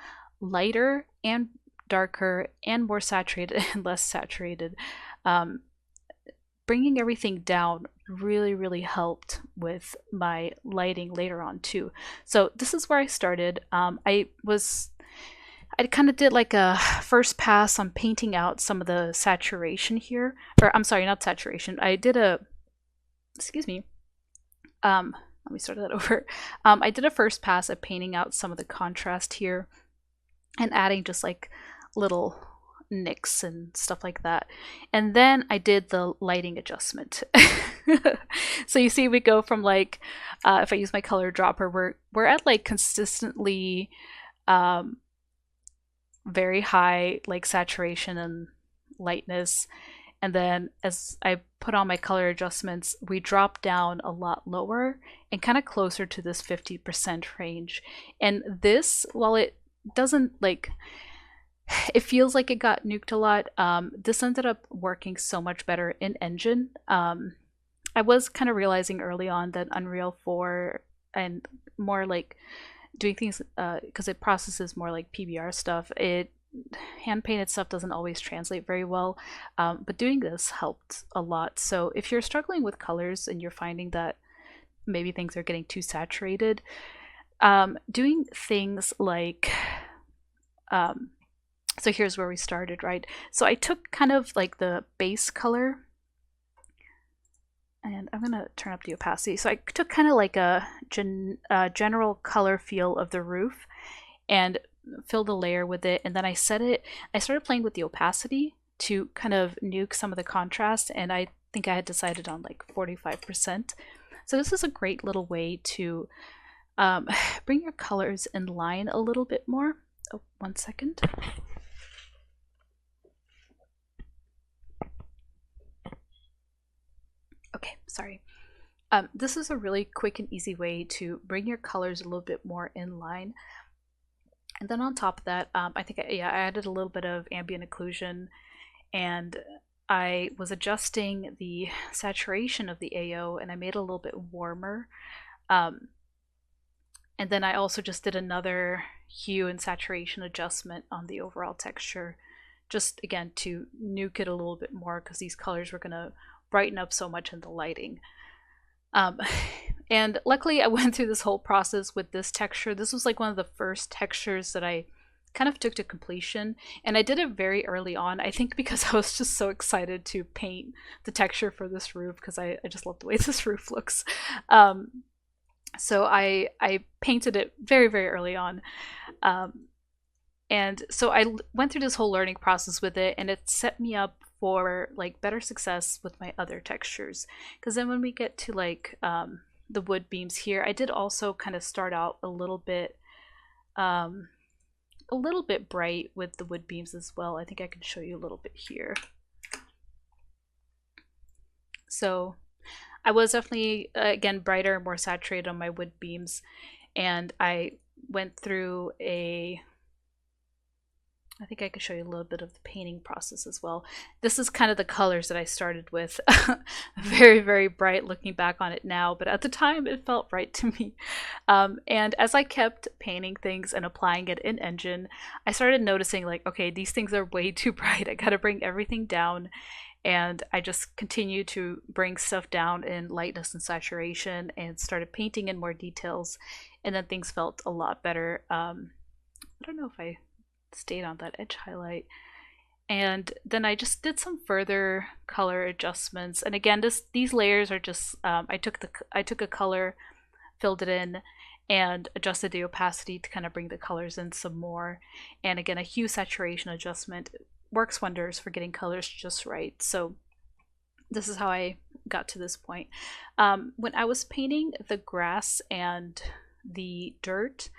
S2: lighter and darker and more saturated and less saturated. Um, Bringing everything down really helped with my lighting later on too. So this is where I started. I kind of did like a first pass on painting out some of the saturation here, or I'm sorry, not saturation. I did a, excuse me, let me start that over. I did a first pass at painting out some of the contrast here and adding just like little nicks and stuff like that. And then I did the lighting adjustment. So you see we go from like, if I use my color dropper, we're at like consistently very high like saturation and lightness. And then as I put on my color adjustments, we drop down a lot lower and kind of closer to this 50% range. And this, while it doesn't like, it feels like it got nuked a lot, this ended up working so much better in Engine. I was kind of realizing early on that Unreal 4 and more like doing things, because it processes more like PBR stuff, it hand painted stuff doesn't always translate very well, but doing this helped a lot. So if you're struggling with colors and you're finding that maybe things are getting too saturated, doing things like so here's where we started, right? So I took kind of like the base color, and I'm gonna turn up the opacity. So I took kind of like a general color feel of the roof and filled a layer with it, and then I started playing with the opacity to kind of nuke some of the contrast, and I think I had decided on like 45%. So this is a great little way to bring your colors in line a little bit more. Oh, 1 second. Okay, sorry. This is a really quick and easy way to bring your colors a little bit more in line. And then on top of that, I think I added a little bit of ambient occlusion, and I was adjusting the saturation of the AO, and I made it a little bit warmer. And then I also just did another hue and saturation adjustment on the overall texture, just again to nuke it a little bit more because these colors were going to brighten up so much in the lighting. And luckily I went through this whole process with this texture. This was like one of the first textures that I kind of took to completion, and I did it very early on, I think because I was just so excited to paint the texture for this roof because I just love the way this roof looks. So I painted it very early on, and so I went through this whole learning process with it, and it set me up for like better success with my other textures. Because then when we get to like the wood beams here, I did also kind of start out a little bit bright with the wood beams as well. I think I can show you a little bit here. So I was definitely again brighter and more saturated on my wood beams, and I went through I think I could show you a little bit of the painting process as well. This is kind of the colors that I started with. Very bright looking back on it now, but at the time it felt right to me. And as I kept painting things and applying it in Engine, I started noticing like, okay, these things are way too bright. I gotta bring everything down. And I just continued to bring stuff down in lightness and saturation and started painting in more details. And then things felt a lot better. I don't know if I stayed on that edge highlight, and then I just did some further color adjustments. And again, these layers are just I took a color, filled it in, and adjusted the opacity to kind of bring the colors in some more. And again, a hue saturation adjustment works wonders for getting colors just right. So this is how I got to this point. When I was painting the grass and the dirt,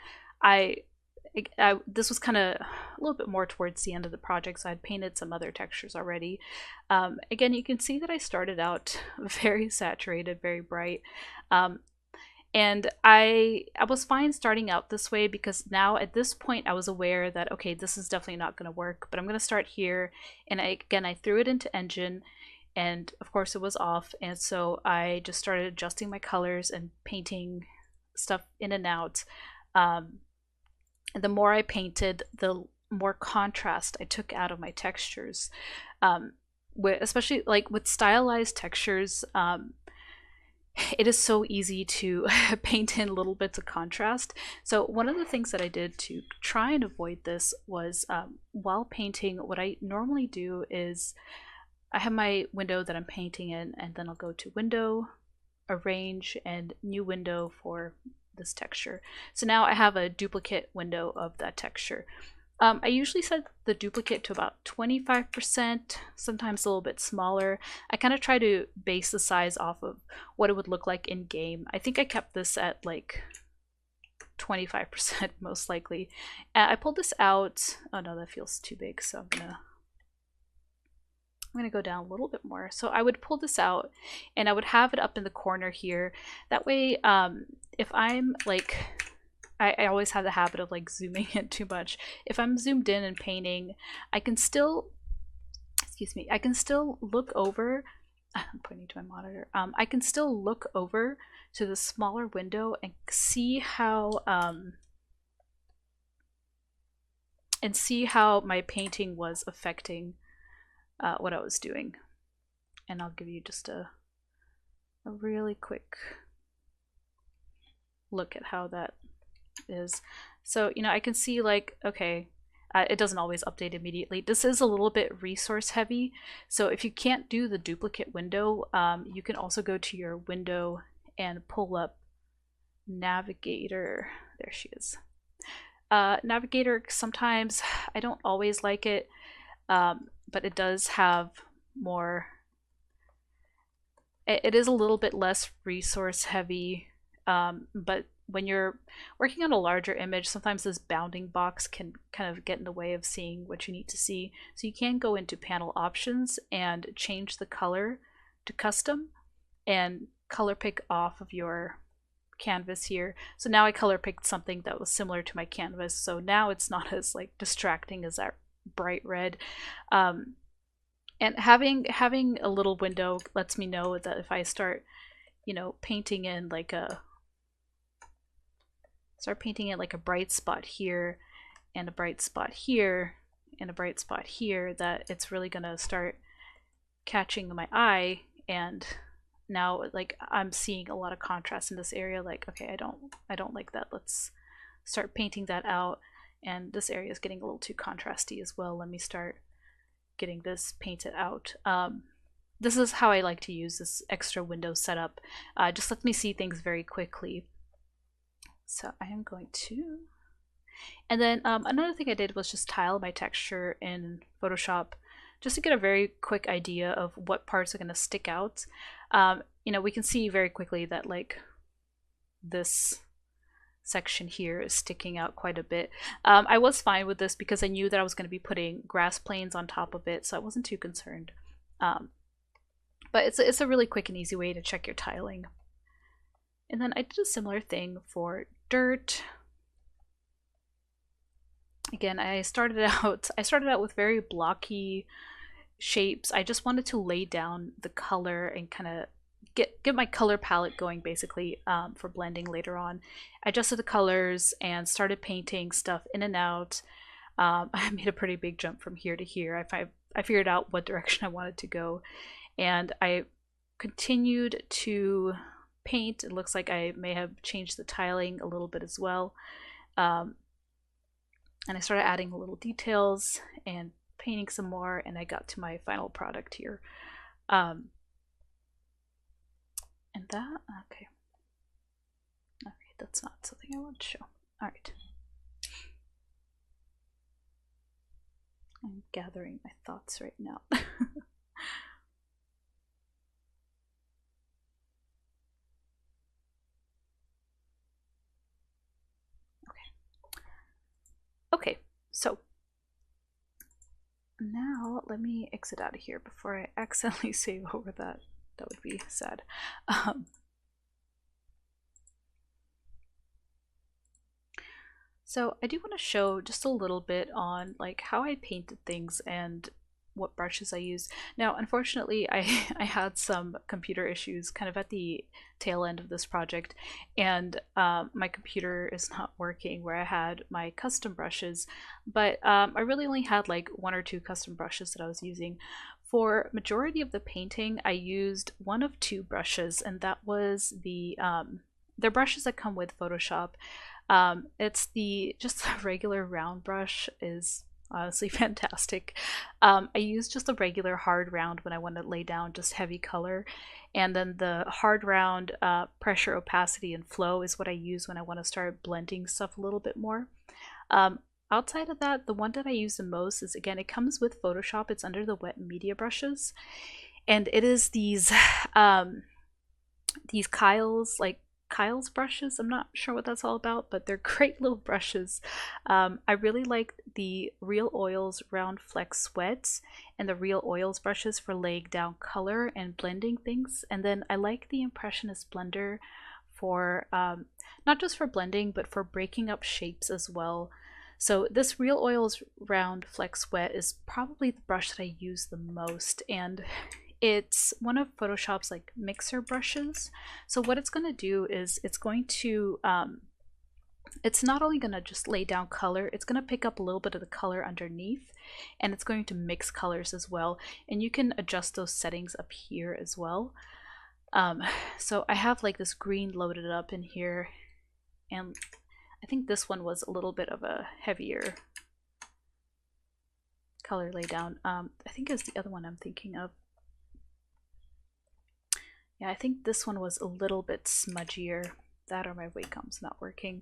S2: this was kind of a little bit more towards the end of the project, so I'd painted some other textures already. Again, you can see that I started out very saturated, very bright. And I was fine starting out this way because now at this point I was aware that, okay, this is definitely not going to work, but I'm going to start here. And I threw it into Engine, and of course it was off, and so I just started adjusting my colors and painting stuff in and out. And the more I painted, the more contrast I took out of my textures. Especially like with stylized textures, it is so easy to paint in little bits of contrast. So one of the things that I did to try and avoid this was, while painting, what I normally do is I have my window that I'm painting in, and then I'll go to Window, Arrange, and New Window for this texture. So now I have a duplicate window of that texture. I usually set the duplicate to about 25%, sometimes a little bit smaller. I kind of try to base the size off of what it would look like in game. I think I kept this at like 25% most likely. I pulled this out. Oh no, that feels too big, so I'm gonna go down a little bit more. So I would pull this out and I would have it up in the corner here. That way, if I'm like, I always have the habit of like zooming in too much. If I'm zoomed in and painting, I can still, excuse me, I can still look over. I'm pointing to my monitor. I can still look over to the smaller window and see how my painting was affecting what I was doing. And I'll give you just a really quick look at how that is. So, you know, I can see like, okay, it doesn't always update immediately. This is a little bit resource heavy. So if you can't do the duplicate window, you can also go to your window and pull up Navigator. There she is. Navigator, sometimes I don't always like it, but it does have more. It is a little bit less resource heavy, but when you're working on a larger image, sometimes this bounding box can kind of get in the way of seeing what you need to see. So you can go into panel options and change the color to custom and color pick off of your canvas here. So now I color picked something that was similar to my canvas. So now it's not as like distracting as that bright red. And having a little window lets me know that if I start, you know, painting in like a bright spot here and a bright spot here and a bright spot here, that it's really gonna start catching my eye. And now like I'm seeing a lot of contrast in this area. Like, okay, I don't like that. Let's start painting that out. And this area is getting a little too contrasty as well. Let me start getting this painted out. This is how I like to use this extra window setup. Just lets me see things very quickly. So I am going to, and then another thing I did was just tile my texture in Photoshop just to get a very quick idea of what parts are going to stick out. You know, we can see very quickly that like this section here is sticking out quite a bit. I was fine with this because I knew that I was going to be putting grass planes on top of it, so I wasn't too concerned. But it's a really quick and easy way to check your tiling. And then I did a similar thing for dirt. Again, I started out with very blocky shapes. I just wanted to lay down the color and kind of get my color palette going, basically, for blending later on. I adjusted the colors and started painting stuff in and out. I made a pretty big jump from here to here. I figured out what direction I wanted to go, and I continued to paint. It looks like I may have changed the tiling a little bit as well. And I started adding little details and painting some more, and I got to my final product here. And that, okay, that's not something I want to show. All right. I'm gathering my thoughts right now. Okay, so now let me exit out of here before I accidentally save over that. That would be sad. So I do want to show just a little bit on like how I painted things and what brushes I use. Now, unfortunately, I had some computer issues kind of at the tail end of this project, and my computer is not working where I had my custom brushes, but I really only had like one or two custom brushes that I was using. For majority of the painting, I used one of two brushes, and that was the brushes that come with Photoshop. It's the just a regular round brush is honestly fantastic. I use just a regular hard round when I want to lay down just heavy color, and then the hard round pressure, opacity, and flow is what I use when I want to start blending stuff a little bit more. Um, Outside of that, the one that I use the most is, again, it comes with Photoshop. It's under the wet media brushes, and it is these Kyle's brushes. I'm not sure what that's all about, but they're great little brushes. I really like the Real Oils Round Flex Wets and the Real Oils brushes for laying down color and blending things. And then I like the Impressionist blender for not just for blending, but for breaking up shapes as well. So this Real Oils Round Flex Wet is probably the brush that I use the most, and it's one of Photoshop's like mixer brushes. So what it's going to do is it's not only going to just lay down color, it's going to pick up a little bit of the color underneath, and it's going to mix colors as well. And you can adjust those settings up here as well. So I have like this green loaded up in here, and I think this one was a little bit of a heavier color lay down. I think it's the other one I'm thinking of. Yeah, I think this one was a little bit smudgier. That or my Wacom's not working.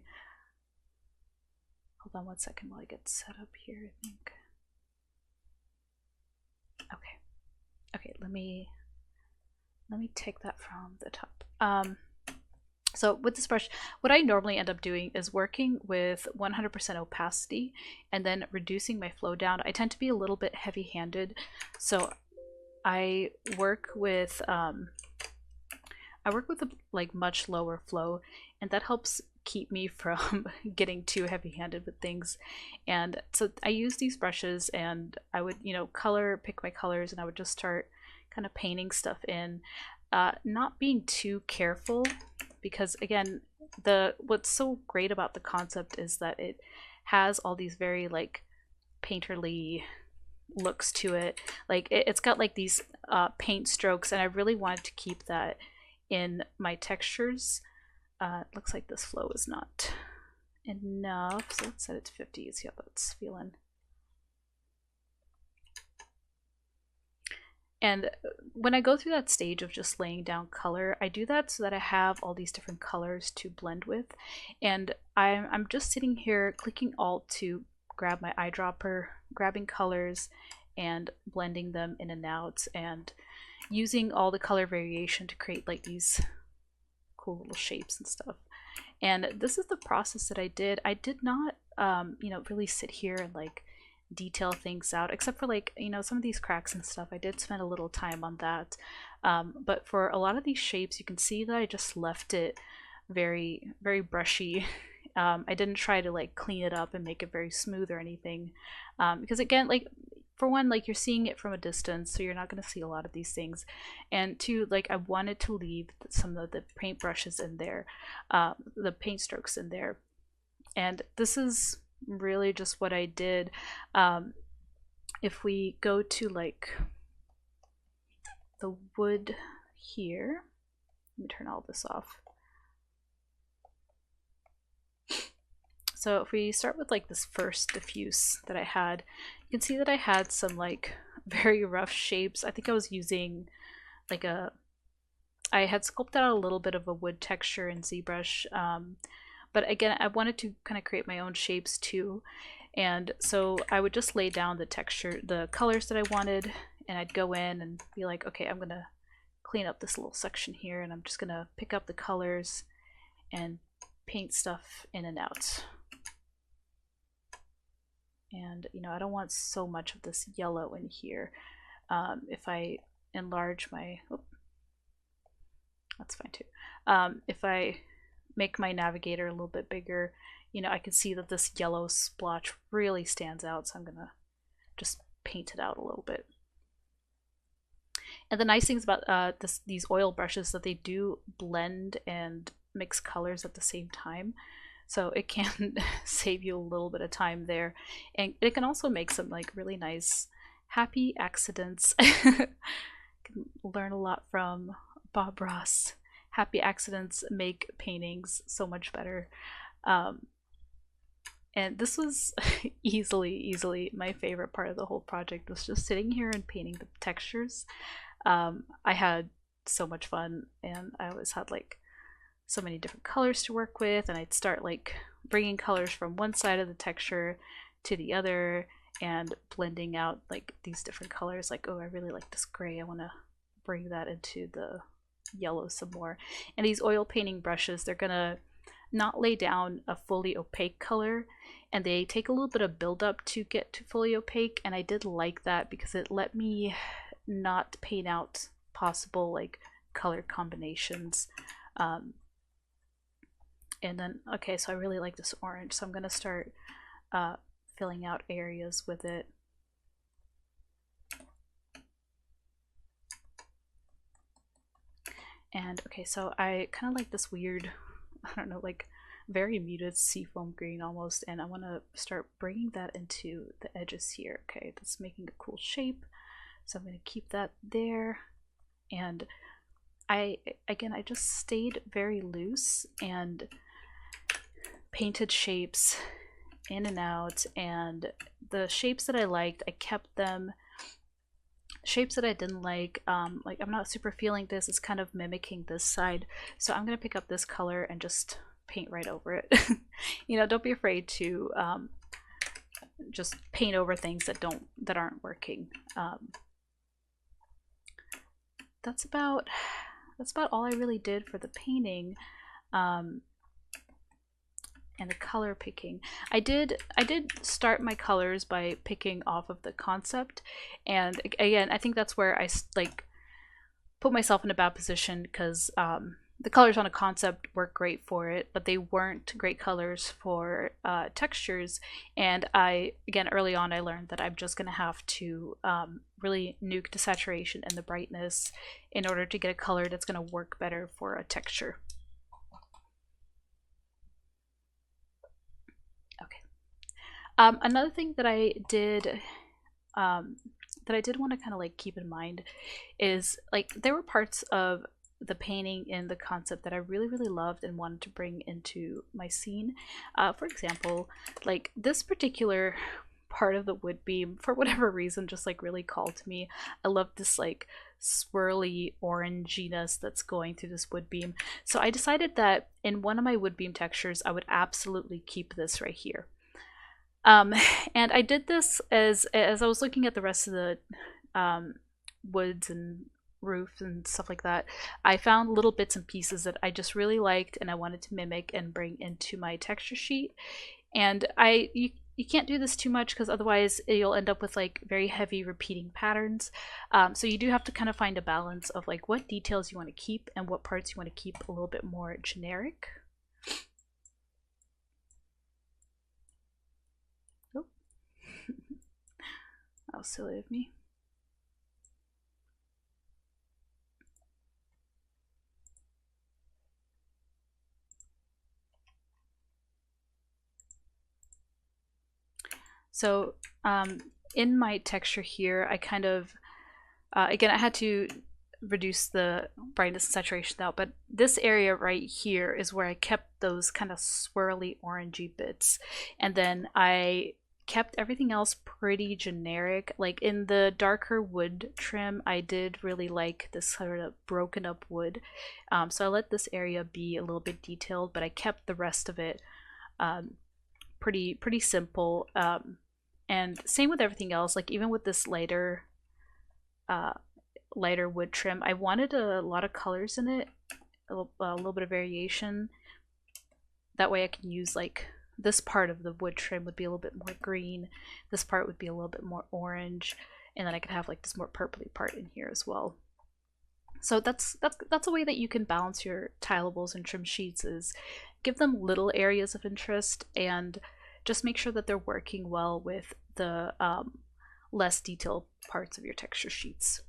S2: Hold on one second while I get set up here, I think. Okay. Okay, let me take that from the top. So with this brush, what I normally end up doing is working with 100% opacity and then reducing my flow down. I tend to be a little bit heavy-handed, so I work with a like much lower flow, and that helps keep me from getting too heavy-handed with things. And so I use these brushes, and I would, pick my colors, and I would just start kind of painting stuff in, not being too careful, because again, what's so great about the concept is that it has all these very like painterly looks to it. Like it's got like these paint strokes, and I really wanted to keep that in my textures. Looks like this flow is not enough, so let's set it to 50. See how that's feeling. And when I go through that stage of just laying down color, I do that so that I have all these different colors to blend with. And I'm just sitting here clicking Alt to grab my eyedropper, grabbing colors and blending them in and out, and using all the color variation to create like these cool little shapes and stuff. And this is the process that I did. I did not, really sit here and like detail things out, except for like, some of these cracks and stuff. I did spend a little time on that. But for a lot of these shapes, you can see that I just left it very, very brushy. I didn't try to like clean it up and make it very smooth or anything. Because again, like, for one, like, you're seeing it from a distance, so you're not going to see a lot of these things. And two, like, I wanted to leave some of the paint brushes in there, the paint strokes in there. And this is really just what I did. If we go to like the wood here, let me turn all this off. So if we start with like this first diffuse that I had, you can see that I had some like very rough shapes. I think I was using like I had sculpted out a little bit of a wood texture in ZBrush, but again, I wanted to kind of create my own shapes too. And so I would just lay down the texture, the colors that I wanted, and I'd go in and be like, okay, I'm gonna clean up this little section here, and I'm just gonna pick up the colors and paint stuff in and out. And I don't want so much of this yellow in here. If I enlarge my, that's fine too. If I make my navigator a little bit bigger, you know, I can see that this yellow splotch really stands out, so I'm gonna just paint it out a little bit. And the nice things about these oil brushes that they do blend and mix colors at the same time, so it can save you a little bit of time there, and it can also make some like really nice happy accidents. Can learn a lot from Bob Ross. Happy accidents make paintings so much better. And this was easily my favorite part of the whole project, was just sitting here and painting the textures. I had so much fun, and I always had like so many different colors to work with, and I'd start like bringing colors from one side of the texture to the other and blending out like these different colors. Like, oh, I really like this gray, I want to bring that into the yellow some more. And these oil painting brushes, they're gonna not lay down a fully opaque color, and they take a little bit of buildup to get to fully opaque, and I did like that because it let me not paint out possible like color combinations. And then, okay, so I really like this orange, so I'm gonna start filling out areas with it. And okay, so I kind of like this weird, I don't know, like very muted seafoam green almost, and I want to start bringing that into the edges here. Okay, that's making a cool shape, so I'm going to keep that there. And I just stayed very loose and painted shapes in and out, and the shapes that I liked, I kept them. Shapes that I didn't like I'm not super feeling this, it's kind of mimicking this side, so I'm gonna pick up this color and just paint right over it. You know, don't be afraid to just paint over things that aren't working. That's about all I really did for the painting. And the color picking, I did start my colors by picking off of the concept, and again, I think that's where I like put myself in a bad position, because the colors on a concept work great for it, but they weren't great colors for textures. And again, early on, I learned that I'm just gonna have to really nuke the saturation and the brightness in order to get a color that's gonna work better for a texture. Another thing that I did want to kind of like keep in mind is like there were parts of the painting in the concept that I really loved and wanted to bring into my scene. For example, like this particular part of the wood beam, for whatever reason, just like really called to me. I love this like swirly oranginess that's going through this wood beam. So I decided that in one of my wood beam textures, I would absolutely keep this right here. And I did this as I was looking at the rest of the woods and roofs and stuff like that. I found little bits and pieces that I just really liked and I wanted to mimic and bring into my texture sheet. And you can't do this too much, because otherwise you'll end up with like very heavy repeating patterns. So you do have to kind of find a balance of like what details you want to keep and what parts you want to keep a little bit more generic. How silly of me. So in my texture here, I kind of, again, I had to reduce the brightness and saturation out, but this area right here is where I kept those kind of swirly orangey bits, and then I kept everything else pretty generic. Like in the darker wood trim, I did really like this sort of broken up wood, so I let this area be a little bit detailed, but I kept the rest of it pretty simple. And same with everything else, like even with this lighter wood trim, I wanted a lot of colors in it, a little bit of variation. That way I can use like this part of the wood trim would be a little bit more green, this part would be a little bit more orange, and then I could have like this more purpley part in here as well. So that's a way that you can balance your tilables and trim sheets, is give them little areas of interest and just make sure that they're working well with the less detailed parts of your texture sheets.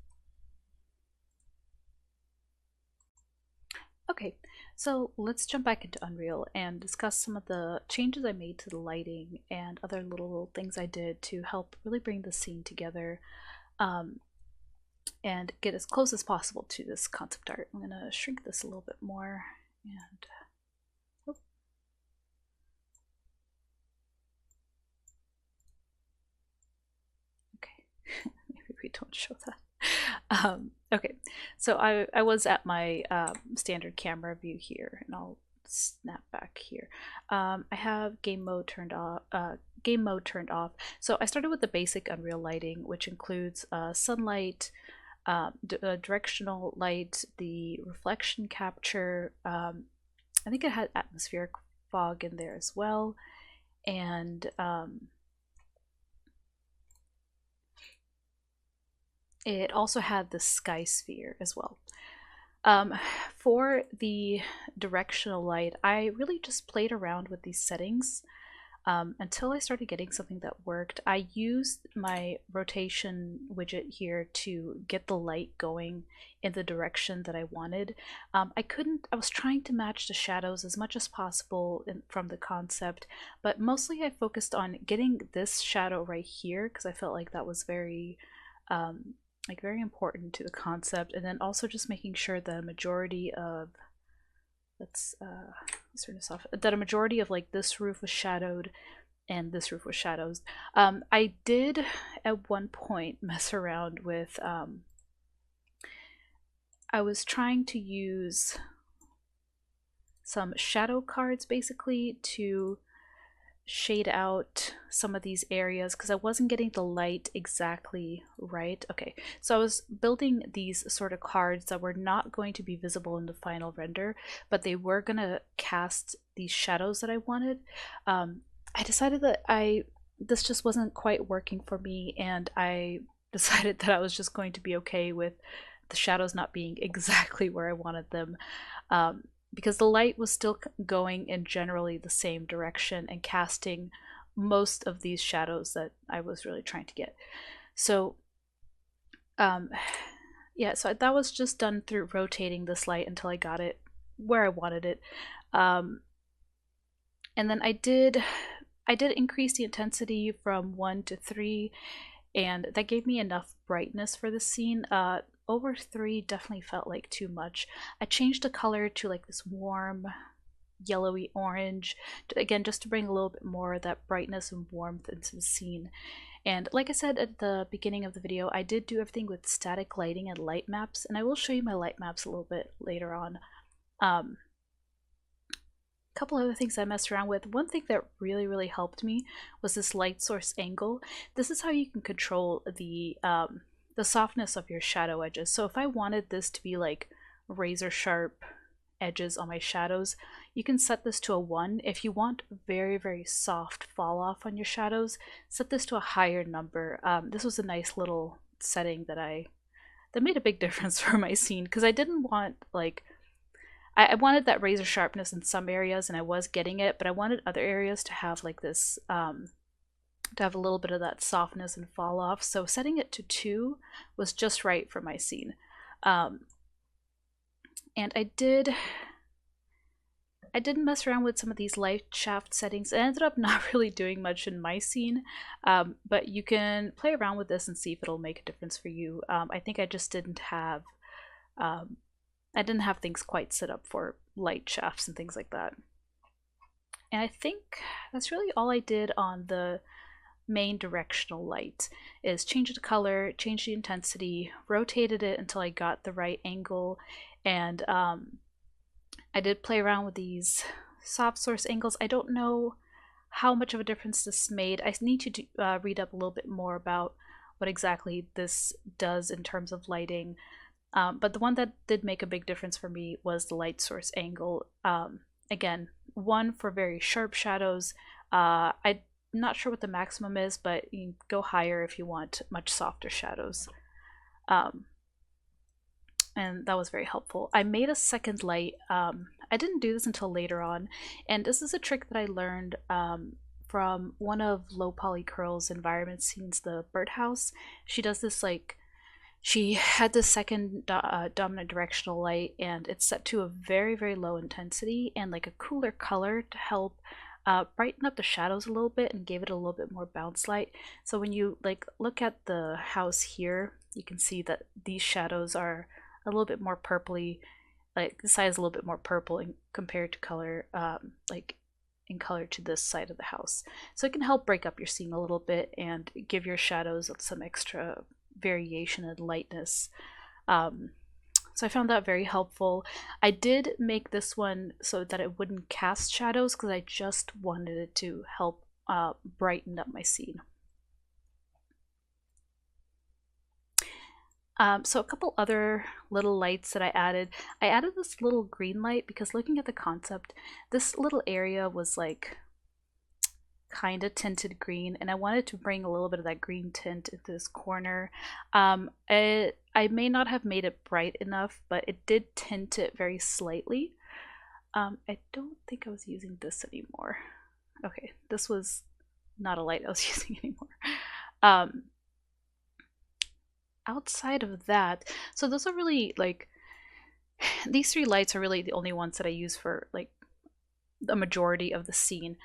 S2: Okay, so let's jump back into Unreal and discuss some of the changes I made to the lighting and other little things I did to help really bring the scene together and get as close as possible to this concept art. I'm going to shrink this a little bit more and okay, maybe we don't show that. Okay, so I was at my standard camera view here, and I'll snap back here. I have game mode turned off. So I started with the basic Unreal lighting, which includes sunlight, directional light, the reflection capture. I think it had atmospheric fog in there as well, and it also had the sky sphere as well. For the directional light, I really just played around with these settings until I started getting something that worked. I used my rotation widget here to get the light going in the direction that I wanted. I was trying to match the shadows as much as possible from the concept, but mostly I focused on getting this shadow right here because I felt like that was very very important to the concept, and then also just making sure that a majority of let's turn this off, that a majority of like this roof was shadowed and this roof was shadows. I did at one point mess around with I was trying to use some shadow cards basically to shade out some of these areas because I wasn't getting the light exactly right. Okay, so I was building these sort of cards that were not going to be visible in the final render, but they were going to cast these shadows that I wanted. I decided that this just wasn't quite working for me, and I decided that I was just going to be okay with the shadows not being exactly where I wanted them. Because the light was still going in generally the same direction and casting most of these shadows that I was really trying to get. So yeah, so that was just done through rotating this light until I got it where I wanted it. And then I did increase the intensity from 1 to 3, and that gave me enough brightness for the scene. Over 3 definitely felt like too much. I changed the color to like this warm yellowy orange, again just to bring a little bit more of that brightness and warmth into the scene. And like I said at the beginning of the video, I did do everything with static lighting and light maps, and I will show you my light maps a little bit later on. A couple other things I messed around with. One thing that really helped me was this light source angle. This is how you can control the softness of your shadow edges. So if I wanted this to be like razor sharp edges on my shadows, you can set this to a 1. If you want very soft fall off on your shadows, set this to a higher number. This was a nice little setting that made a big difference for my scene, because I didn't want like I wanted that razor sharpness in some areas, and I was getting it, but I wanted other areas to have like this to have a little bit of that softness and fall off. So setting it to 2 was just right for my scene. And I did mess around with some of these light shaft settings. I ended up not really doing much in my scene, but you can play around with this and see if it'll make a difference for you. I think I just didn't have things quite set up for light shafts and things like that. And I think that's really all I did on the main directional light, is change the color, change the intensity, rotated it until I got the right angle, and I did play around with these soft source angles. I don't know how much of a difference this made. I need to read up a little bit more about what exactly this does in terms of lighting, but the one that did make a big difference for me was the light source angle. Again, 1 for very sharp shadows. I'm not sure what the maximum is, but you can go higher if you want much softer shadows. and that was very helpful. I made a second light. I didn't do this until later on, and this is a trick that I learned from one of Low Poly Curl's environment scenes, the birdhouse. She does this like she had the second dominant directional light, and it's set to a very, very low intensity and like a cooler color to help brighten up the shadows a little bit and gave it a little bit more bounce light. So when you like look at the house here, you can see that these shadows are a little bit more purpley, like the side is a little bit more purple compared to color, like in color to this side of the house. So it can help break up your scene a little bit and give your shadows some extra variation and lightness. So I found that very helpful. I did make this one so that it wouldn't cast shadows because I just wanted it to help brighten up my scene. So a couple other little lights that I added this little green light because looking at the concept, this little area was like kind of tinted green, and I wanted to bring a little bit of that green tint into this corner. I may not have made it bright enough, but it did tint it very slightly. I don't think I was using this anymore. Okay, this was not a light I was using anymore. Outside of that, so those are really like, these three lights are really the only ones that I use for like the majority of the scene.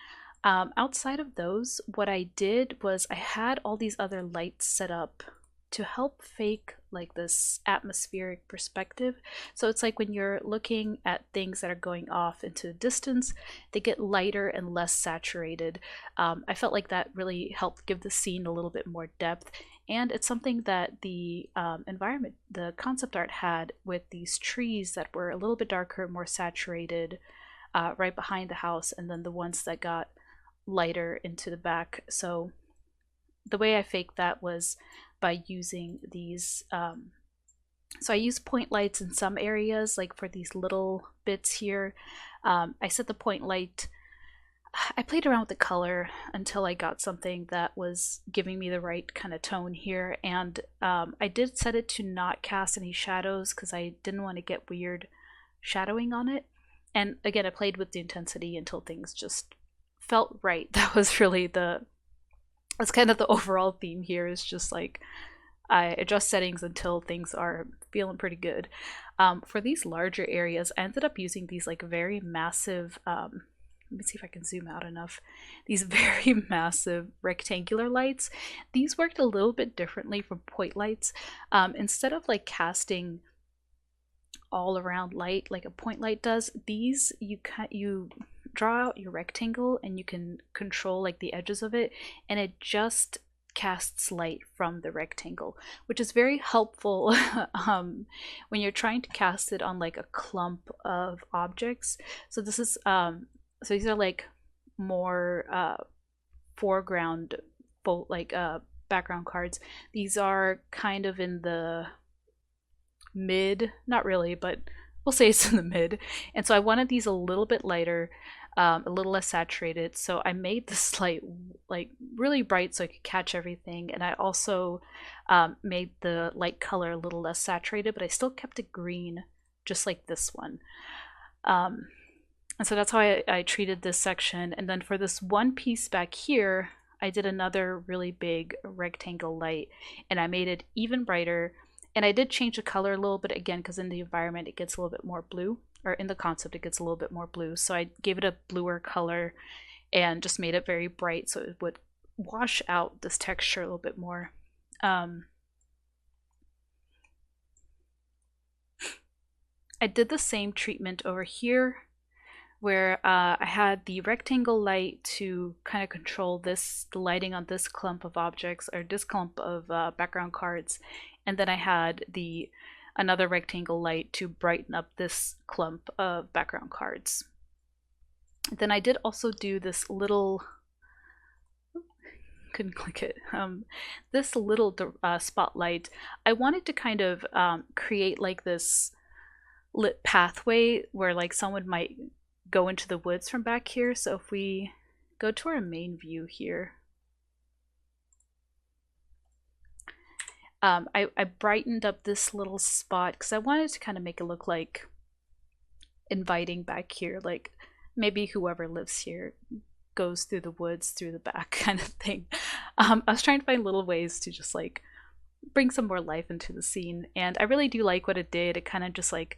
S2: Outside of those, what I did was I had all these other lights set up to help fake like this atmospheric perspective. So it's like when you're looking at things that are going off into the distance, they get lighter and less saturated. I felt like that really helped give the scene a little bit more depth. And it's something that the environment, the concept art had with these trees that were a little bit darker, more saturated right behind the house, and then the ones that got lighter into the back. So the way I faked that was by using these so I use point lights in some areas, like for these little bits here. I set the point light, I played around with the color until I got something that was giving me the right kind of tone here, and I did set it to not cast any shadows because I didn't want to get weird shadowing on it. And again, I played with the intensity until things just felt right. That was really that's kind of the overall theme here, is just like I adjust settings until things are feeling pretty good. For these larger areas, I ended up using these like very massive, let me see if I can zoom out enough, these very massive rectangular lights. These worked a little bit differently from point lights. Instead of like casting all around light like a point light does, these you draw out your rectangle and you can control like the edges of it, and it just casts light from the rectangle, which is very helpful when you're trying to cast it on like a clump of objects. So this is so these are like more foreground background cards. These are kind of in the mid, not really, but we'll say it's in the mid. And so I wanted these a little bit lighter, a little less saturated. So I made this light like really bright so I could catch everything. And I also made the light color a little less saturated, but I still kept it green, just like this one. And so that's how I treated this section. And then for this one piece back here, I did another really big rectangle light, and I made it even brighter. And I did change the color a little bit again, because in the environment it gets a little bit more blue, or in the concept it gets a little bit more blue. So I gave it a bluer color and just made it very bright so it would wash out this texture a little bit more. I did the same treatment over here, where I had the rectangle light to kind of control the lighting on this clump of objects, or this clump of background cards, and then I had another rectangle light to brighten up this clump of background cards. Then I did also do this little, couldn't click it, this little spotlight. I wanted to kind of create like this lit pathway where like someone might go into the woods from back here. So if we go to our main view here, I brightened up this little spot because I wanted to kind of make it look like inviting back here, like maybe whoever lives here goes through the woods through the back kind of thing. I was trying to find little ways to just like bring some more life into the scene, and I really do like what it did. It kind of just like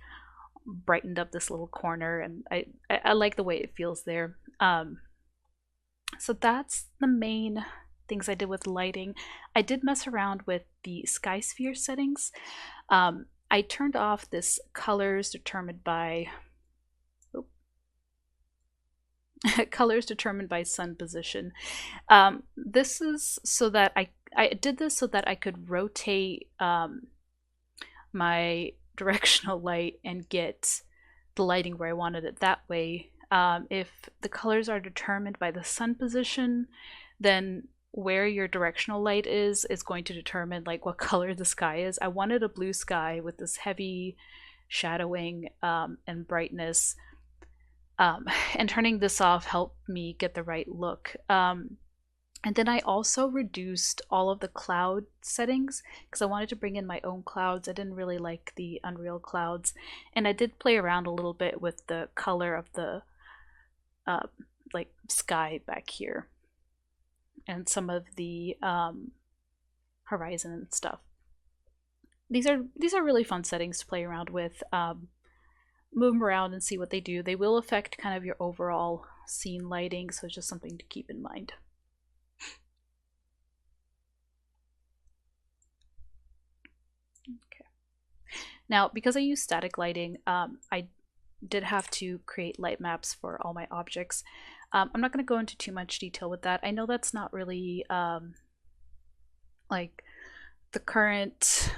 S2: brightened up this little corner, and I like the way it feels there. So that's the main things I did with lighting. I did mess around with the sky sphere settings. I turned off this colors determined by colors determined by sun position. This is so that I did this so that I could rotate my directional light and get the lighting where I wanted it that way. If the colors are determined by the sun position, then where your directional light is going to determine like what color the sky is. I wanted a blue sky with this heavy shadowing and brightness, and turning this off helped me get the right look. And then I also reduced all of the cloud settings because I wanted to bring in my own clouds. I didn't really like the Unreal clouds, and I did play around a little bit with the color of the like sky back here and some of the horizon and stuff. These are really fun settings to play around with. Move them around and see what they do. They will affect kind of your overall scene lighting, so it's just something to keep in mind. Okay. Now, because I use static lighting, I did have to create light maps for all my objects. I'm not going to go into too much detail with that. I know that's not really like the current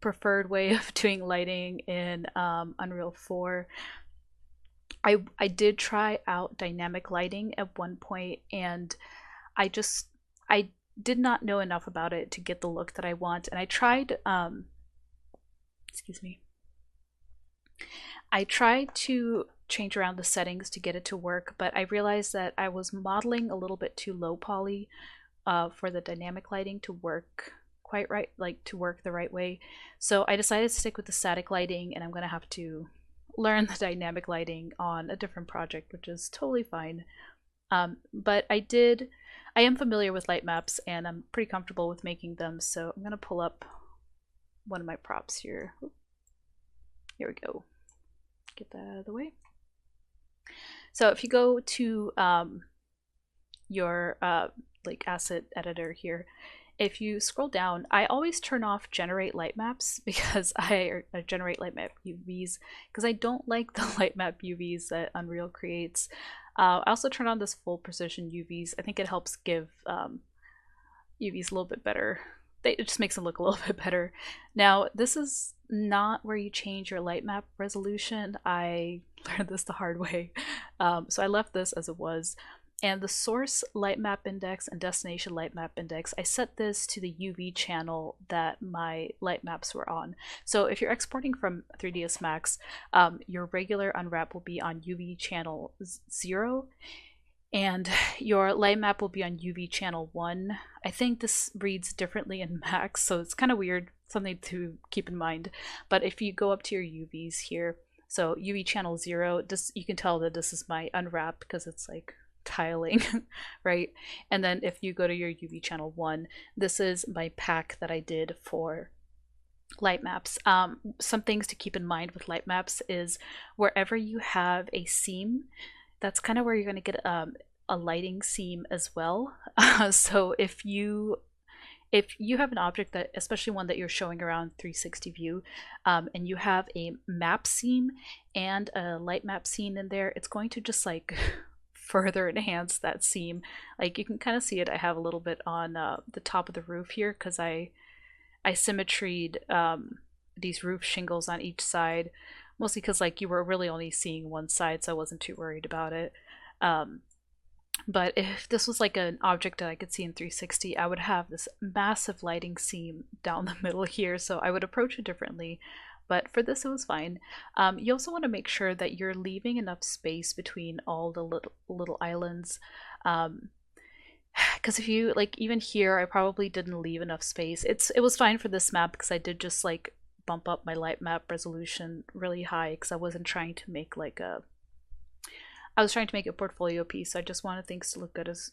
S2: preferred way of doing lighting in Unreal 4. I did try out dynamic lighting at one point, and I did not know enough about it to get the look that I want. And I tried excuse me. I tried to change around the settings to get it to work, but I realized that I was modeling a little bit too low poly for the dynamic lighting to work quite right, like to work the right way. So I decided to stick with the static lighting, and I'm gonna have to learn the dynamic lighting on a different project, which is totally fine. But I am familiar with light maps, and I'm pretty comfortable with making them. So I'm gonna pull up one of my props here. Here we go. Get that out of the way. So if you go to your like asset editor here, if you scroll down, I always turn off generate light maps because I generate light map UVs because I don't like the light map UVs that Unreal creates. I also turn on this full precision UVs. I think it helps give UVs a little bit better. It just makes them look a little bit better. Now, this is not where you change your light map resolution. I learned this the hard way. So I left this as it was. And the source light map index and destination light map index, I set this to the UV channel that my light maps were on. So if you're exporting from 3ds Max, your regular unwrap will be on UV channel 0, and your light map will be on UV channel 1. I think this reads differently in Max, so it's kind of weird, something to keep in mind. But if you go up to your UVs here, so UV channel 0, you can tell that this is my unwrap because it's like tiling, right? And then if you go to your UV channel 1, this is my pack that I did for light maps. Some things to keep in mind with light maps is wherever you have a seam, that's kind of where you're going to get a lighting seam as well. So if you have an object that, especially one that you're showing around 360 view, and you have a map seam and a light map seam in there, it's going to just like further enhance that seam. Like you can kind of see it. I have a little bit on the top of the roof here because I symmetried these roof shingles on each side, mostly because like you were really only seeing one side, so I wasn't too worried about it. But if this was like an object that I could see in 360, I would have this massive lighting seam down the middle here, so I would approach it differently. But for this, it was fine. You also want to make sure that you're leaving enough space between all the little islands. because if you like, even here, I probably didn't leave enough space. It was fine for this map because I did just like bump up my light map resolution really high because I wasn't trying to make like a I was trying to make a portfolio piece. So I just wanted things to look good as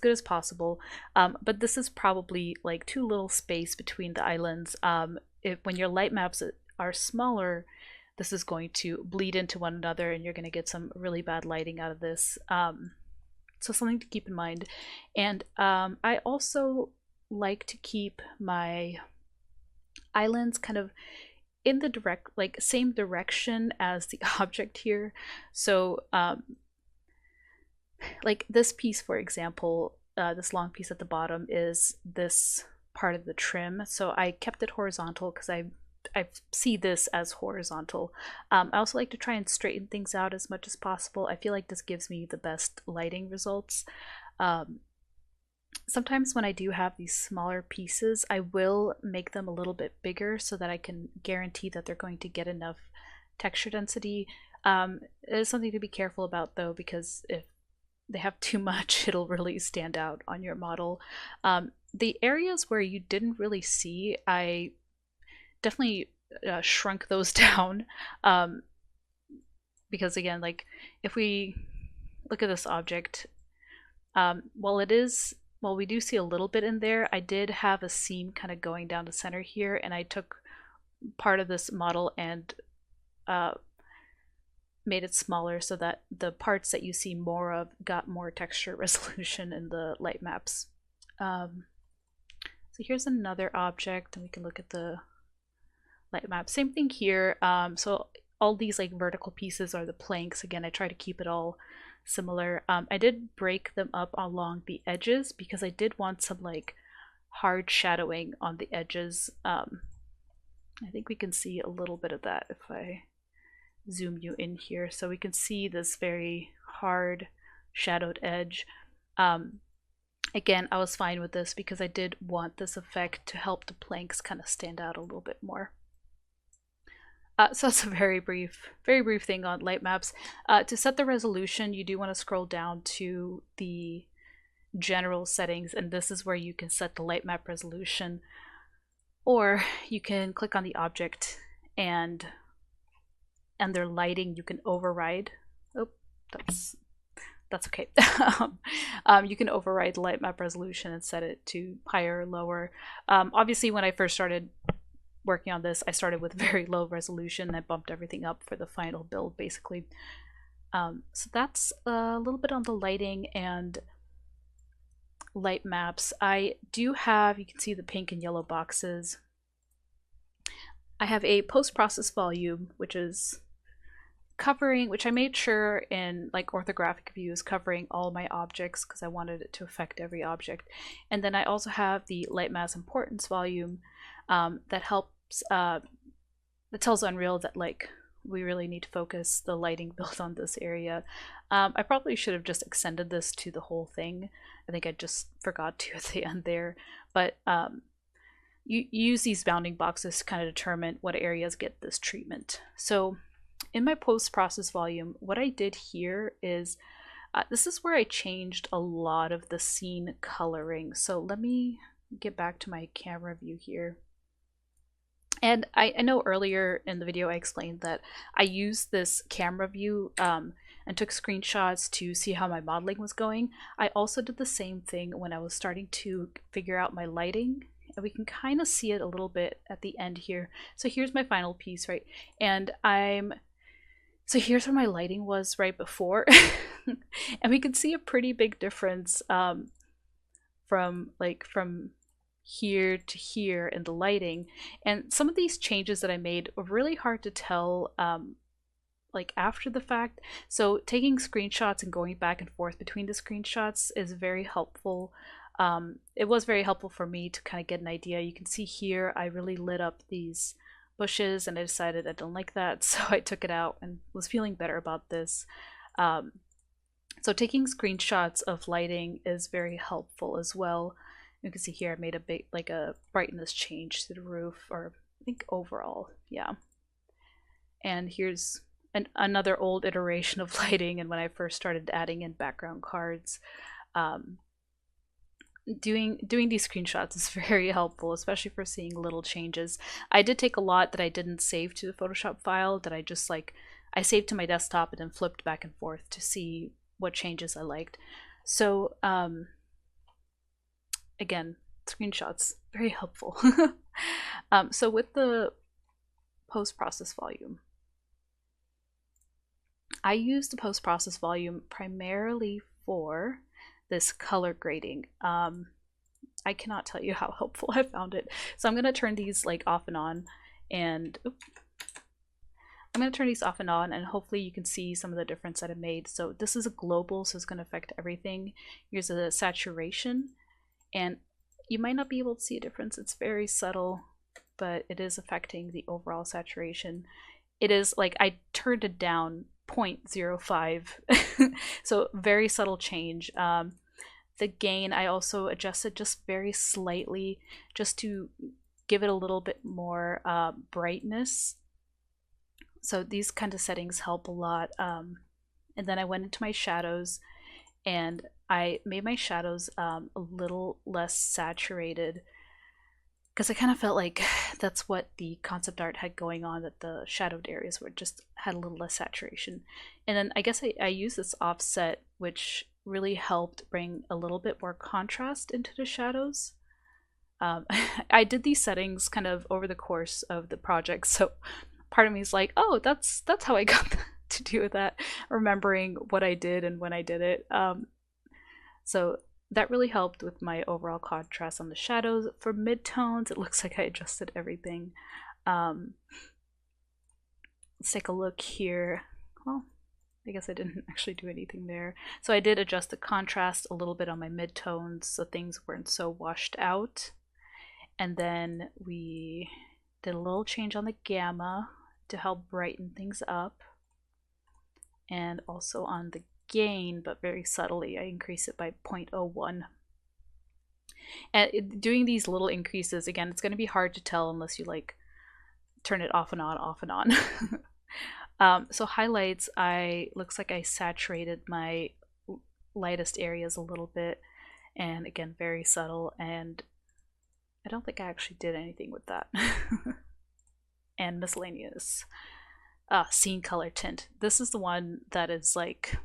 S2: good as possible. But this is probably like too little space between the islands. When your light maps are smaller, this is going to bleed into one another, and you're going to get some really bad lighting out of this. So something to keep in mind. And I also like to keep my islands kind of in the direct, like same direction as the object here. So like this piece, for example, this long piece at the bottom is this part of the trim. So I kept it horizontal because I see this as horizontal. I also like to try and straighten things out as much as possible. I feel like this gives me the best lighting results. Sometimes when I do have these smaller pieces, I will make them a little bit bigger so that I can guarantee that they're going to get enough texture density. It is something to be careful about though, because if they have too much, it'll really stand out on your model. The areas where you didn't really see, I definitely shrunk those down, because again, like if we look at this object, while we do see a little bit in there, I did have a seam kind of going down the center here, and I took part of this model and made it smaller so that the parts that you see more of got more texture resolution in the light maps. So here's another object, and we can look at the light map. Same thing here. So all these like vertical pieces are the planks. Again, I try to keep it all similar. I did break them up along the edges because I did want some like hard shadowing on the edges. I think we can see a little bit of that if I zoom you in here, so we can see this very hard shadowed edge. Again, I was fine with this because I did want this effect to help the planks kind of stand out a little bit more. So that's a very brief thing on light maps. To set the resolution, you do want to scroll down to the general settings, and this is where you can set the light map resolution, or you can click on the object and under lighting you can override. Oh, that's okay. You can override the light map resolution and set it to higher or lower. Obviously, when I first started working on this, I started with very low resolution. I bumped everything up for the final build, basically. So that's a little bit on the lighting and light maps. I do have, you can see the pink and yellow boxes. I have a post-process volume, which is covering, which I made sure in like orthographic views, covering all my objects because I wanted it to affect every object. And then I also have the light mass importance volume that helps, that tells Unreal that like we really need to focus the lighting build on this area. I probably should have just extended this to the whole thing. I think I just forgot to at the end there, but you use these bounding boxes to kind of determine what areas get this treatment. So in my post-process volume, what I did here is, this is where I changed a lot of the scene coloring. So let me get back to my camera view here. And I know earlier in the video I explained that I used this camera view and took screenshots to see how my modeling was going. I also did the same thing when I was starting to figure out my lighting. And we can kind of see it a little bit at the end here. So here's my final piece, right? And so here's where my lighting was right before. And we can see a pretty big difference from here to here in the lighting. And some of these changes that I made were really hard to tell like after the fact. So taking screenshots and going back and forth between the screenshots is very helpful. It was very helpful for me to kind of get an idea. You can see here I really lit up these bushes and I decided I don't like that, so I took it out and was feeling better about this. So taking screenshots of lighting is very helpful as well. You can see here I made a big like a brightness change to the roof, or I think overall, yeah. And here's another old iteration of lighting, and when I first started adding in background cards. doing these screenshots is very helpful, especially for seeing little changes. I did take a lot that I didn't save to the Photoshop file that I just like I saved to my desktop and then flipped back and forth to see what changes I liked. So again, screenshots very helpful. So with the post-process volume, I use the post-process volume primarily for this color grading. I cannot tell you how helpful I found it. So I'm going to turn these like off and on, and I'm going to turn these off and on, and hopefully you can see some of the difference that it made. So this is a global, so it's going to affect everything. Here's a saturation, and you might not be able to see a difference. It's very subtle, but it is affecting the overall saturation. It is like I turned it down 0.05, so very subtle change. The gain I also adjusted just very slightly, just to give it a little bit more brightness. So these kind of settings help a lot. And then I went into my shadows, and I made my shadows a little less saturated, because I kind of felt like that's what the concept art had going on, that the shadowed areas were just had a little less saturation. And then I guess I used this offset, which really helped bring a little bit more contrast into the shadows. I did these settings kind of over the course of the project, so part of me is like, oh, that's how I got to do that, remembering what I did and when I did it. So that really helped with my overall contrast on the shadows. For midtones, it looks like I adjusted everything. Let's take a look here. Well, I guess I didn't actually do anything there. So I did adjust the contrast a little bit on my midtones so things weren't so washed out. And then we did a little change on the gamma to help brighten things up. And also on the gain, but very subtly, I increase it by 0.01. And doing these little increases, again, it's going to be hard to tell unless you like turn it off and on, off and on. So highlights, looks like I saturated my lightest areas a little bit, and again, very subtle, and I don't think I actually did anything with that. And miscellaneous. Scene color tint. This is the one that is like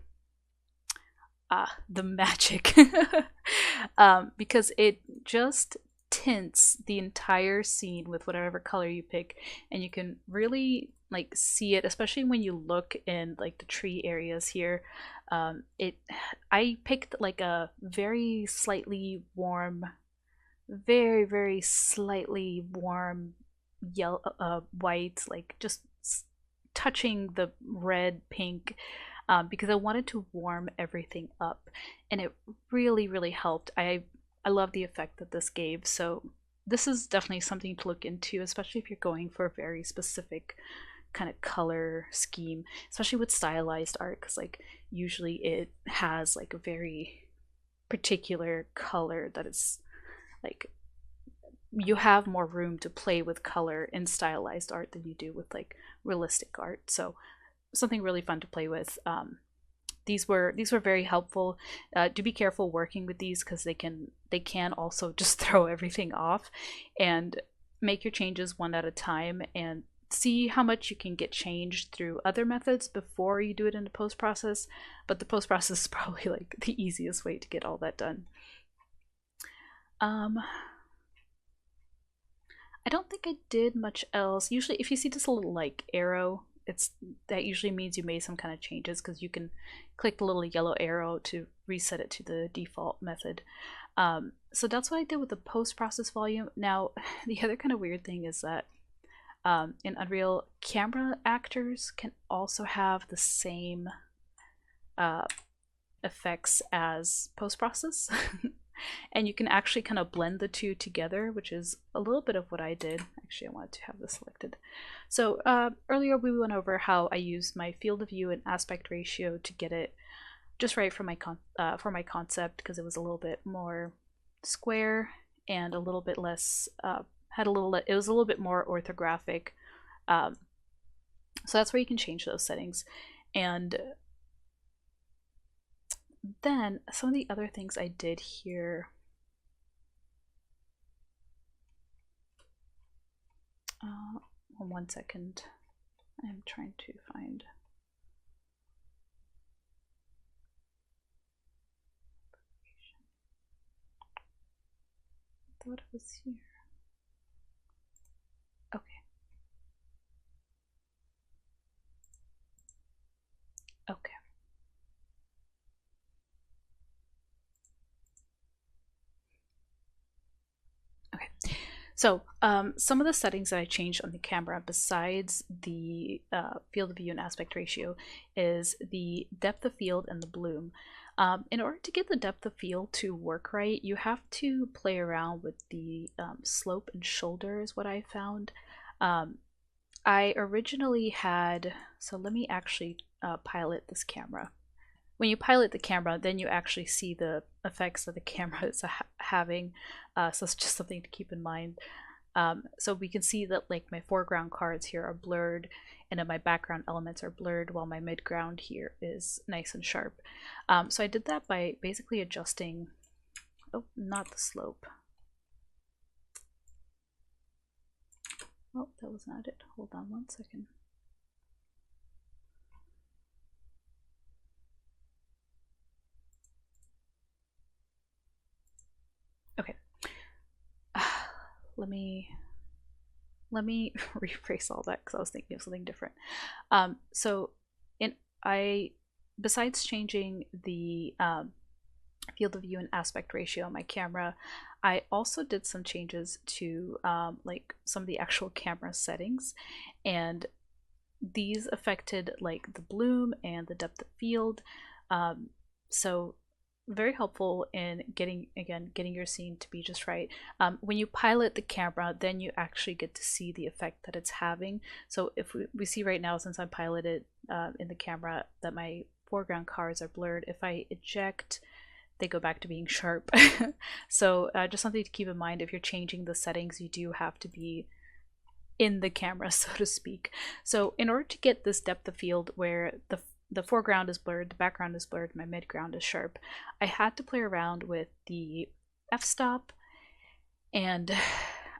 S2: the magic. Because it just tints the entire scene with whatever color you pick, and you can really like see it, especially when you look in like the tree areas here. I picked like a very slightly warm, very slightly warm yellow, white, like just touching the red, pink, because I wanted to warm everything up, and it really helped. I love the effect that this gave. So this is definitely something to look into, especially if you're going for a very specific kind of color scheme, especially with stylized art, because like usually it has like a very particular color that is like, you have more room to play with color in stylized art than you do with like realistic art. So something really fun to play with. These were very helpful. Do be careful working with these, because they can also just throw everything off. And make your changes one at a time and see how much you can get changed through other methods before you do it in the post process. But the post process is probably like the easiest way to get all that done. I don't think I did much else. Usually if you see this little like arrow, that usually means you made some kind of changes, because you can click the little yellow arrow to reset it to the default method. So that's what I did with the post-process volume. Now, the other kind of weird thing is that in Unreal, camera actors can also have the same effects as post-process. And you can actually kind of blend the two together, which is a little bit of what I did. Actually, I wanted to have this selected. So earlier we went over how I used my field of view and aspect ratio to get it just right for my concept, because it was a little bit more square and a little bit less it was a little bit more orthographic. So that's where you can change those settings. And then some of the other things I did here, 1 second. I'm trying to find. I thought it was here. Okay. Okay. Okay. So some of the settings that I changed on the camera, besides the field of view and aspect ratio, is the depth of field and the bloom. In order to get the depth of field to work right, you have to play around with the slope and shoulder is what I found. I originally had, so let me actually pilot this camera. When you pilot the camera, then you actually see the effects that the camera is having. So it's just something to keep in mind. So we can see that like my foreground cards here are blurred, and then my background elements are blurred, while my midground here is nice and sharp. So I did that by basically adjusting, oh, not the slope. Oh, that was not it. Hold on 1 second. Okay. Let me rephrase all that because I was thinking of something different. Besides changing the field of view and aspect ratio on my camera, I also did some changes to like some of the actual camera settings, and these affected like the bloom and the depth of field. So very helpful in getting your scene to be just right. When you pilot the camera, then you actually get to see the effect that it's having. So if we see right now, since I'm piloted in the camera, that my foreground cards are blurred. If I eject, they go back to being sharp. So just something to keep in mind. If you're changing the settings, you do have to be in the camera, so to speak. So in order to get this depth of field where the foreground is blurred, the background is blurred, my midground is sharp, I had to play around with the f-stop, and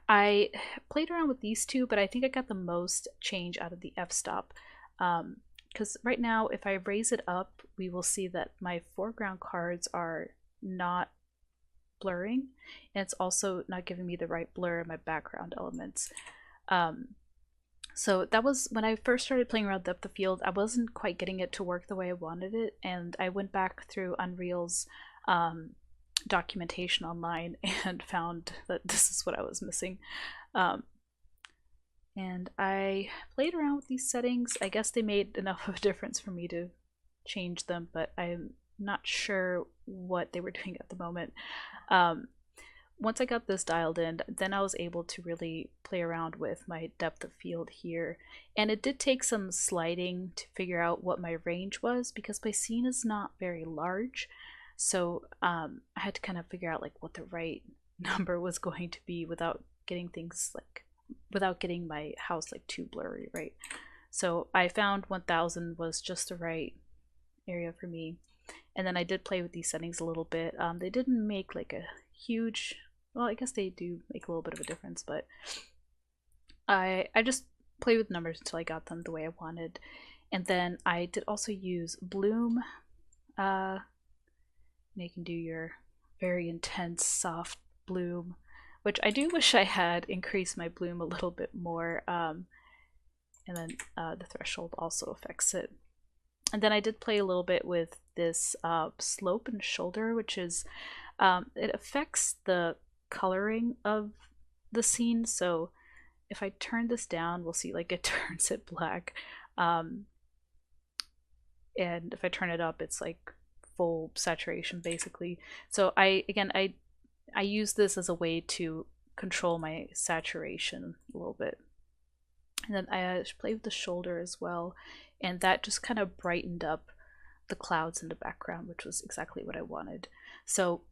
S2: I played around with these two, but I think I got the most change out of the f-stop. Because right now, if I raise it up, we will see that my foreground cards are not blurring, and it's also not giving me the right blur in my background elements. So that was when I first started playing around depth of field. I wasn't quite getting it to work the way I wanted it, and I went back through Unreal's documentation online and found that this is what I was missing. And I played around with these settings. I guess they made enough of a difference for me to change them, but I'm not sure what they were doing at the moment. Once I got this dialed in, then I was able to really play around with my depth of field here. And it did take some sliding to figure out what my range was, because my scene is not very large. So I had to kind of figure out like what the right number was going to be without getting my house like too blurry, right? So I found 1000 was just the right area for me. And then I did play with these settings a little bit. They didn't make like a huge, well, I guess they do make a little bit of a difference, but I just played with numbers until I got them the way I wanted. And then I did also use bloom. You can do your very intense soft bloom, which I do wish I had increased my bloom a little bit more. And then the threshold also affects it. And then I did play a little bit with this slope and shoulder, which is, it affects the coloring of the scene. So if I turn this down, we'll see like it turns it black. And if I turn it up, it's like full saturation basically. So I use this as a way to control my saturation a little bit. And then I play with the shoulder as well, and that just kind of brightened up the clouds in the background, which was exactly what I wanted. So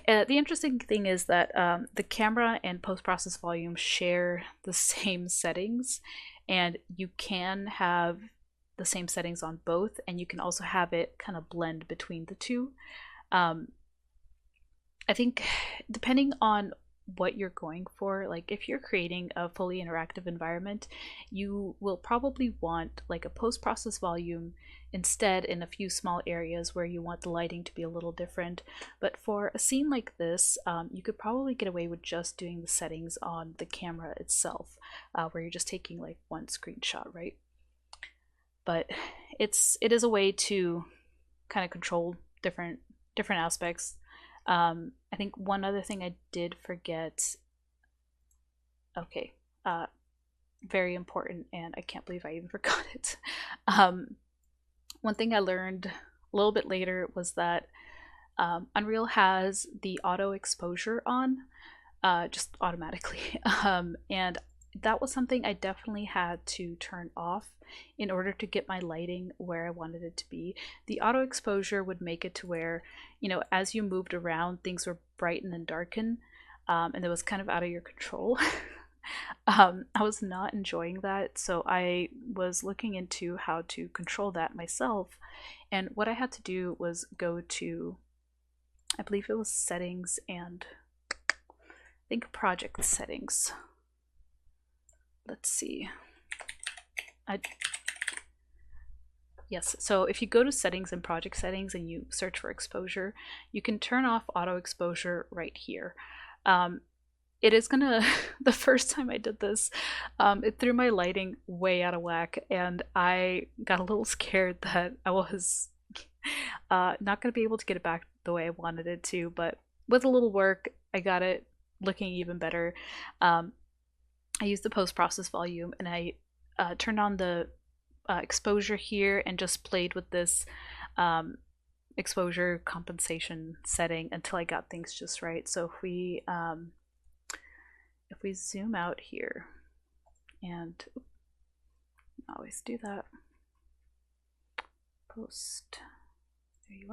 S2: the interesting thing is that the camera and post-process volume share the same settings, and you can have the same settings on both, and you can also have it kind of blend between the two. I think depending on what you're going for. Like if you're creating a fully interactive environment, you will probably want like a post-process volume instead in a few small areas where you want the lighting to be a little different. But for a scene like this, you could probably get away with just doing the settings on the camera itself, where you're just taking like one screenshot, right? But it is a way to kind of control different aspects. I think one other thing I did forget. Okay, very important, and I can't believe I even forgot it. One thing I learned a little bit later was that Unreal has the auto exposure on, just automatically, and that was something I definitely had to turn off in order to get my lighting where I wanted it to be. The auto exposure would make it to where, you know, as you moved around, things were brighten and darken, and it was kind of out of your control. I was not enjoying that, so I was looking into how to control that myself. And what I had to do was go to, I believe it was settings and I think project settings. Let's see. Yes, so if you go to settings and project settings and you search for exposure, you can turn off auto exposure right here. It is gonna, the first time I did this, it threw my lighting way out of whack, and I got a little scared that I was not gonna be able to get it back the way I wanted it to, but with a little work, I got it looking even better. I used the post-process volume, and I turned on the exposure here and just played with this exposure compensation setting until I got things just right. So if we zoom out here, and always do that, post, there you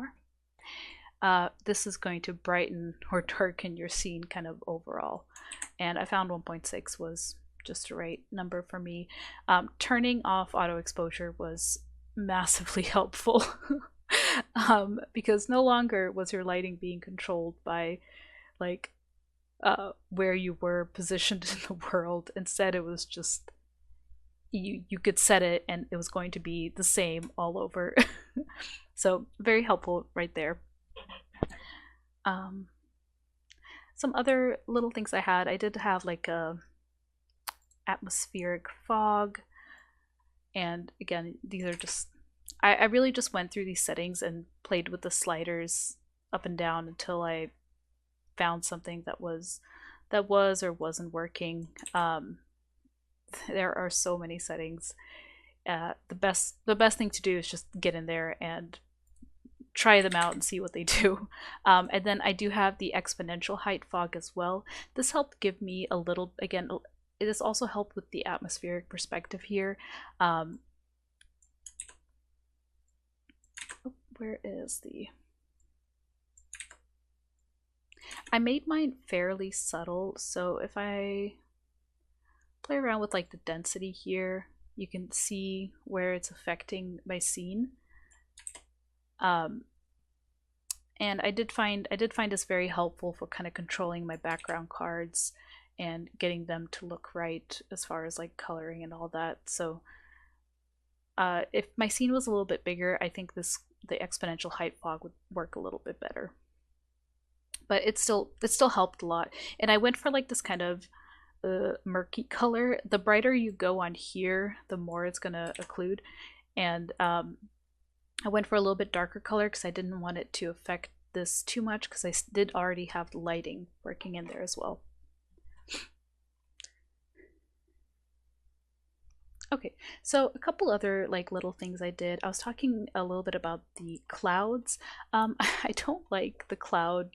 S2: are. This is going to brighten or darken your scene kind of overall, and I found 1.6 was just the right number for me. Turning off auto exposure was massively helpful because no longer was your lighting being controlled by like where you were positioned in the world. Instead, it was just you could set it and it was going to be the same all over. So very helpful right there. Some other little things I did have like a atmospheric fog, and again, these are just I really just went through these settings and played with the sliders up and down until I found something that was or wasn't working. There are so many settings. The best thing to do is just get in there and try them out and see what they do. And then I do have the exponential height fog as well. This helped give me a little, again, it has also helped with the atmospheric perspective here. Where is the... I made mine fairly subtle, so if I play around with like the density here, you can see where it's affecting my scene. And I did find this very helpful for kind of controlling my background cards and getting them to look right as far as like coloring and all that. So if my scene was a little bit bigger, I think the exponential height fog would work a little bit better. But it still helped a lot. And I went for like this kind of murky color. The brighter you go on here, the more it's gonna occlude. And I went for a little bit darker color because I didn't want it to affect this too much, because I did already have the lighting working in there as well. Okay, so a couple other like little things I did. I was talking a little bit about the clouds. I don't like the clouds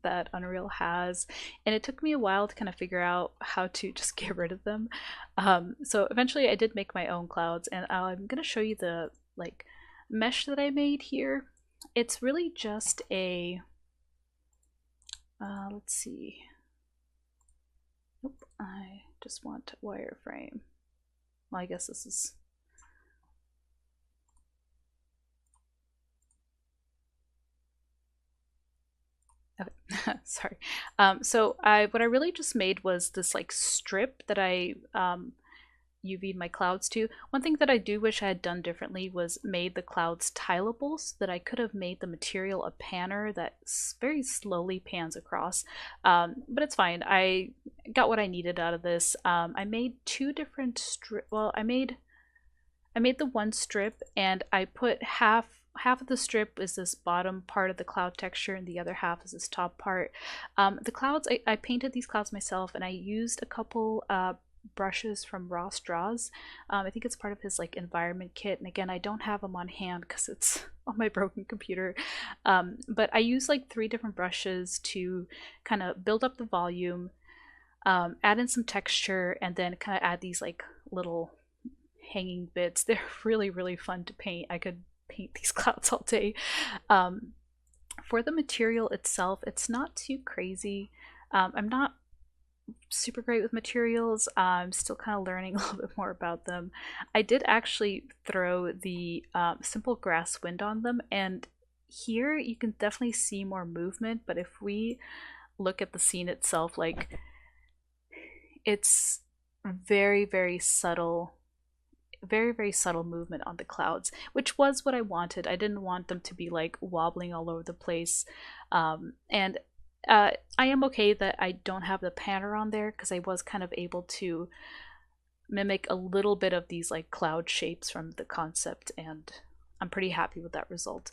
S2: that Unreal has, and it took me a while to kind of figure out how to just get rid of them. So eventually I did make my own clouds, and I'm gonna show you the like mesh that I made here. It's really just a let's see. Nope, I just want wireframe. Well, I guess this is... Okay. Sorry. So what I really just made was this like strip that I UV'd my clouds to. One thing that I do wish I had done differently was made the clouds tileable, so that I could have made the material a panner that very slowly pans across. But it's fine. I got what I needed out of this. I made two different strip. Well, I made the one strip, and I put half of the strip is this bottom part of the cloud texture, and the other half is this top part. The clouds, I painted these clouds myself, and I used a couple brushes from Ross Draws. I think it's part of his like environment kit, and again, I don't have them on hand because it's on my broken computer. But I use like three different brushes to kind of build up the volume, add in some texture, and then kind of add these like little hanging bits. They're really, really fun to paint. I could paint these clouds all day. Um, for the material itself, it's not too crazy. I'm not super great with materials. I'm still kind of learning a little bit more about them. I did actually throw the simple grass wind on them, and here you can definitely see more movement. But if we look at the scene itself, like it's very, very subtle, very, very subtle movement on the clouds, which was what I wanted. I didn't want them to be like wobbling all over the place. And I am okay that I don't have the panner on there, because I was kind of able to mimic a little bit of these like cloud shapes from the concept, and I'm pretty happy with that result.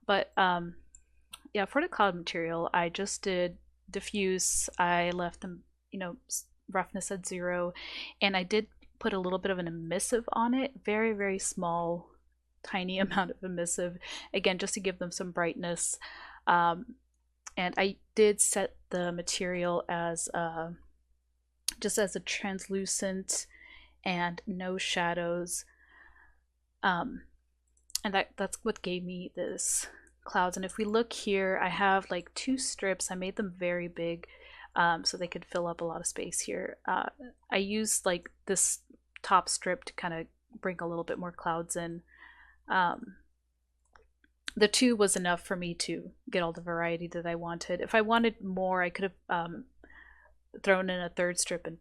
S2: But yeah, for the cloud material, I just did diffuse. I left them, roughness at 0, and I did put a little bit of an emissive on it, very, very small, tiny amount of emissive, again, just to give them some brightness. And I did set the material as just as a translucent and no shadows. And that's what gave me this clouds. And if we look here, I have like two strips. I made them very big, so they could fill up a lot of space here. I used like this top strip to kind of bring a little bit more clouds in. The two was enough for me to get all the variety that I wanted. If I wanted more, I could have thrown in a third strip and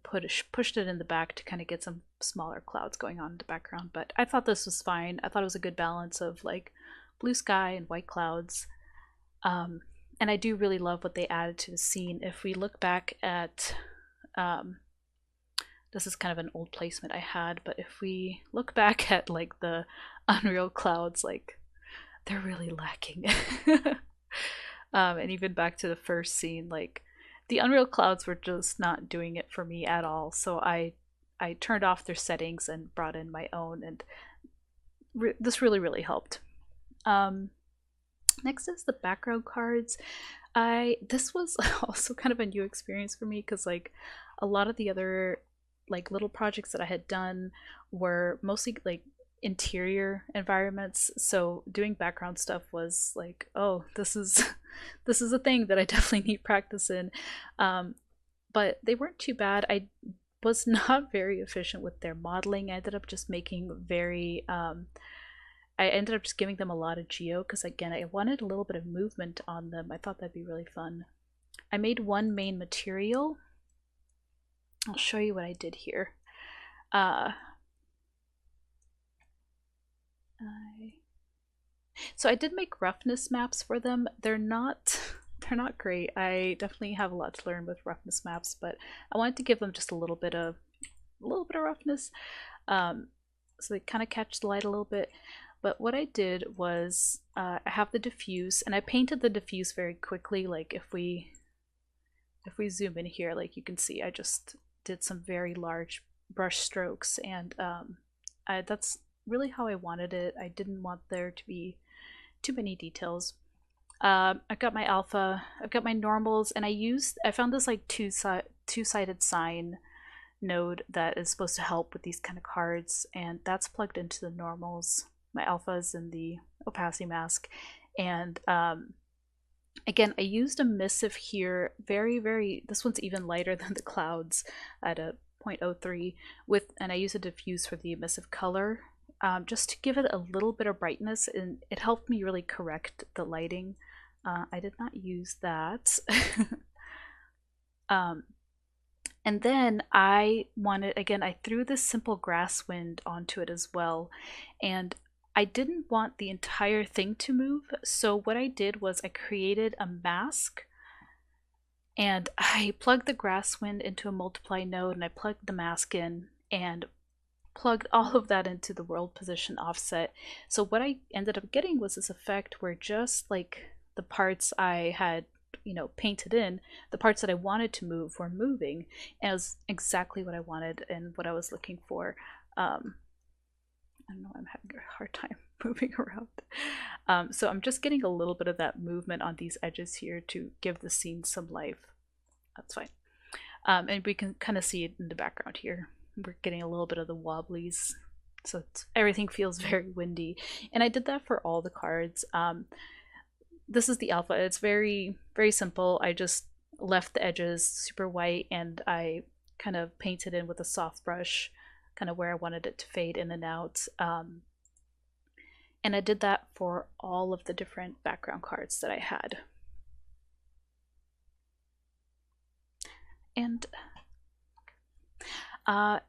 S2: pushed it in the back to kind of get some smaller clouds going on in the background. But I thought this was fine. I thought it was a good balance of like blue sky and white clouds. And I do really love what they added to the scene. If we look back at this is kind of an old placement I had, but if we look back at like the Unreal clouds, like they're really lacking. And even back to the first scene, like the Unreal clouds were just not doing it for me at all. So I turned off their settings and brought in my own, and this really, really helped. Next is the background cards. This was also kind of a new experience for me, because like a lot of the other like little projects that I had done were mostly like interior environments, so doing background stuff was like, oh, this is this is a thing that I definitely need practice in. But they weren't too bad. I was not very efficient with their modeling. I ended up just giving them a lot of geo, because again, I wanted a little bit of movement on them. I thought that'd be really fun. I made one main material. I'll show you what I did here. So I did make roughness maps for them. They're not great. I definitely have a lot to learn with roughness maps, but I wanted to give them just a little bit of roughness, so they kind of catch the light a little bit. But what I did was I have the diffuse, and I painted the diffuse very quickly. Like if we zoom in here, like you can see, I just did some very large brush strokes, and that's really how I wanted it. I didn't want there to be too many details. I've got my alpha, I've got my normals, and I found this like two-sided sine node that is supposed to help with these kind of cards, and that's plugged into the normals. My alpha is in the opacity mask, and again, I used a missive here, this one's even lighter than the clouds at a 0.03 and I use a diffuse for the emissive color, just to give it a little bit of brightness, and it helped me really correct the lighting I did not use that. um, and then I wanted, again, I threw this simple grass wind onto it as well. And I didn't want the entire thing to move. So what I did was I created a mask and I plugged the grass wind into a multiply node and I plugged the mask in and plugged all of that into the world position offset. So what I ended up getting was this effect where just like the parts I had, painted in, the parts that I wanted to move were moving, and it was exactly what I wanted and what I was looking for. I don't know, I'm having a hard time moving around. So I'm just getting a little bit of that movement on these edges here to give the scene some life. That's fine. And we can kind of see it in the background here. We're getting a little bit of the wobblies, so everything feels very windy. And I did that for all the cards. This is the alpha. It's very, very simple. I just left the edges super white and I kind of painted in with a soft brush, kind of where I wanted it to fade in and out. And I did that for all of the different background cards that I had. And a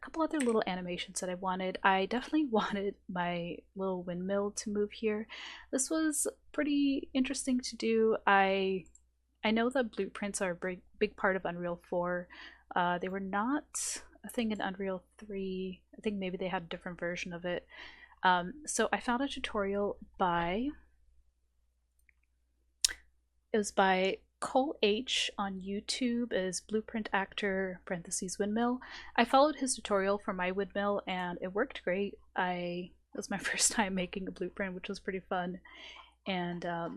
S2: couple other little animations that I wanted. I definitely wanted my little windmill to move here. This was pretty interesting to do. I know that blueprints are a big part of Unreal 4. They were not a thing in Unreal 3. I think maybe they had a different version of it. So I found a tutorial by Cole H on YouTube as Blueprint Actor (windmill). I followed his tutorial for my windmill and it worked great. It was my first time making a blueprint, which was pretty fun. And let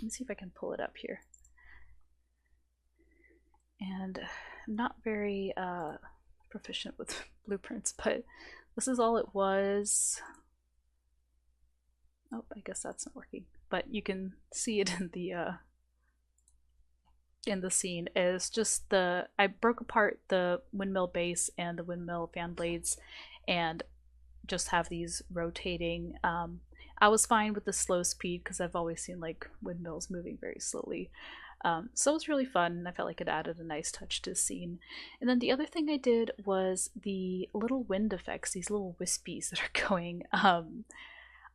S2: me see if I can pull it up here. And I'm not very proficient with blueprints, but this is all it was. Oh, I guess that's not working. But you can see it in the scene is just I broke apart the windmill base and the windmill fan blades and just have these rotating. I was fine with the slow speed because I've always seen like windmills moving very slowly. So it was really fun and I felt like it added a nice touch to the scene. And then the other thing I did was the little wind effects, these little wispies that are going.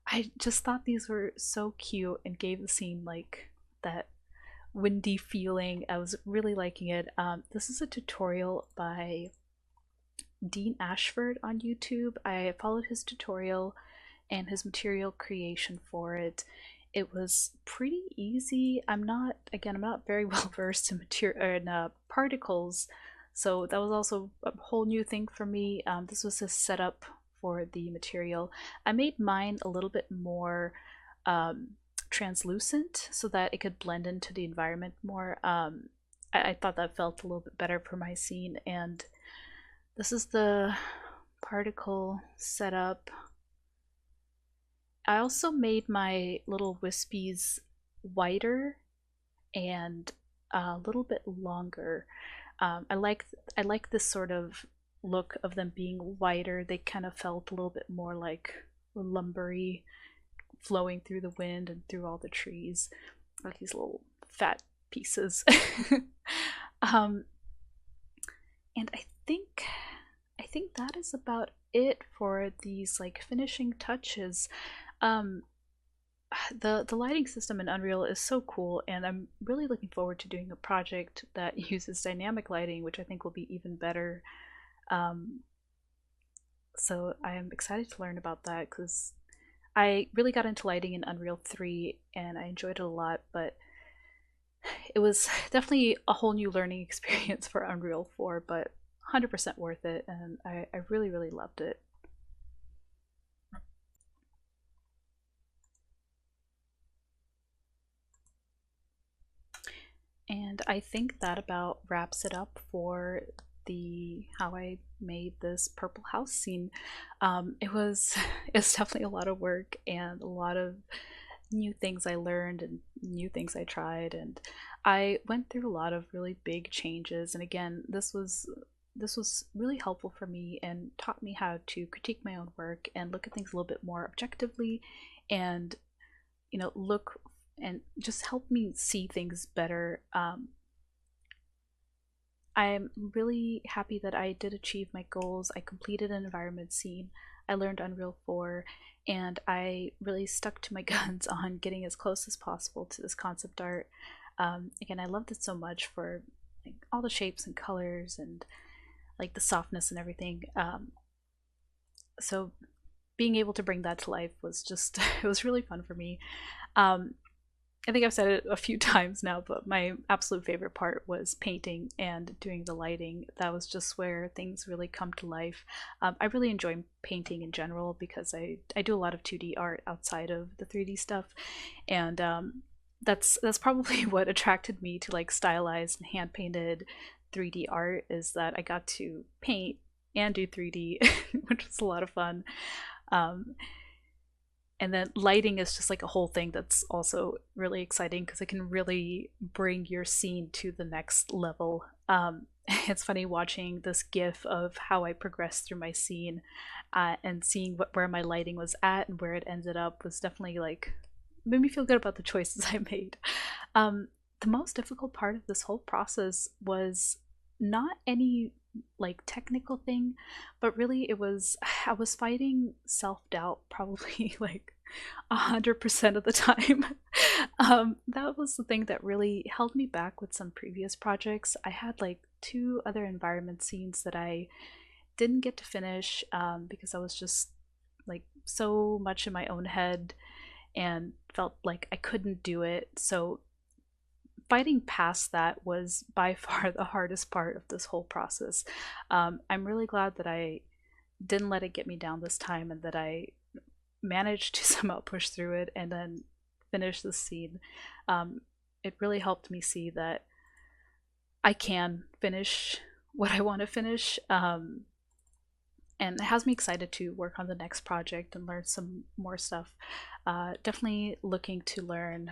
S2: I just thought these were so cute and gave the scene like that windy feeling. I was really liking it. This is a tutorial by Dean Ashford on YouTube. I followed his tutorial and his material creation for it. It was pretty easy. I'm not very well versed in particles, so that was also a whole new thing for me. This was a setup for the material. I made mine a little bit more translucent so that it could blend into the environment more. I thought that felt a little bit better for my scene, and this is the particle setup. I also made my little wispies whiter and a little bit longer. I like this sort of look of them being whiter. They kind of felt a little bit more like lumbery, flowing through the wind and through all the trees, like these little fat pieces. And I think that is about it for these like finishing touches. The lighting system in Unreal is so cool, and I'm really looking forward to doing a project that uses dynamic lighting, which I think will be even better. So I am excited to learn about that because I really got into lighting in Unreal 3 and I enjoyed it a lot, but it was definitely a whole new learning experience for Unreal 4, but 100% worth it, and I really, really loved it. And I think that about wraps it up for how I made this purple house scene. It's definitely a lot of work and a lot of new things I learned and new things I tried, and I went through a lot of really big changes. And again, this was really helpful for me and taught me how to critique my own work and look at things a little bit more objectively, and look and just helped me see things better. I'm really happy that I did achieve my goals. I completed an environment scene, I learned Unreal 4, and I really stuck to my guns on getting as close as possible to this concept art. Again, I loved it so much for like all the shapes and colors and like the softness and everything. So being able to bring that to life was just it was really fun for me. Um, I think I've said it a few times now, but my absolute favorite part was painting and doing the lighting. That was just where things really come to life. I really enjoy painting in general because I do a lot of 2D art outside of the 3D stuff, and that's probably what attracted me to like stylized and hand painted 3D art, is that I got to paint and do 3D, which was a lot of fun. Um, and then lighting is just like a whole thing that's also really exciting because it can really bring your scene to the next level. It's funny watching this gif of how I progressed through my scene, and seeing where my lighting was at and where it ended up was definitely like made me feel good about the choices I made. The most difficult part of this whole process was not any like technical thing, but really it was I was fighting self-doubt probably like 100% of the time. That was the thing that really held me back with some previous projects. I had like two other environment scenes that I didn't get to finish, because I was just like so much in my own head and felt like I couldn't do it. So fighting past that was by far the hardest part of this whole process. I'm really glad that I didn't let it get me down this time and that I managed to somehow push through it and then finish the scene. It really helped me see that I can finish what I want to finish. And it has me excited to work on the next project and learn some more stuff. Definitely looking to learn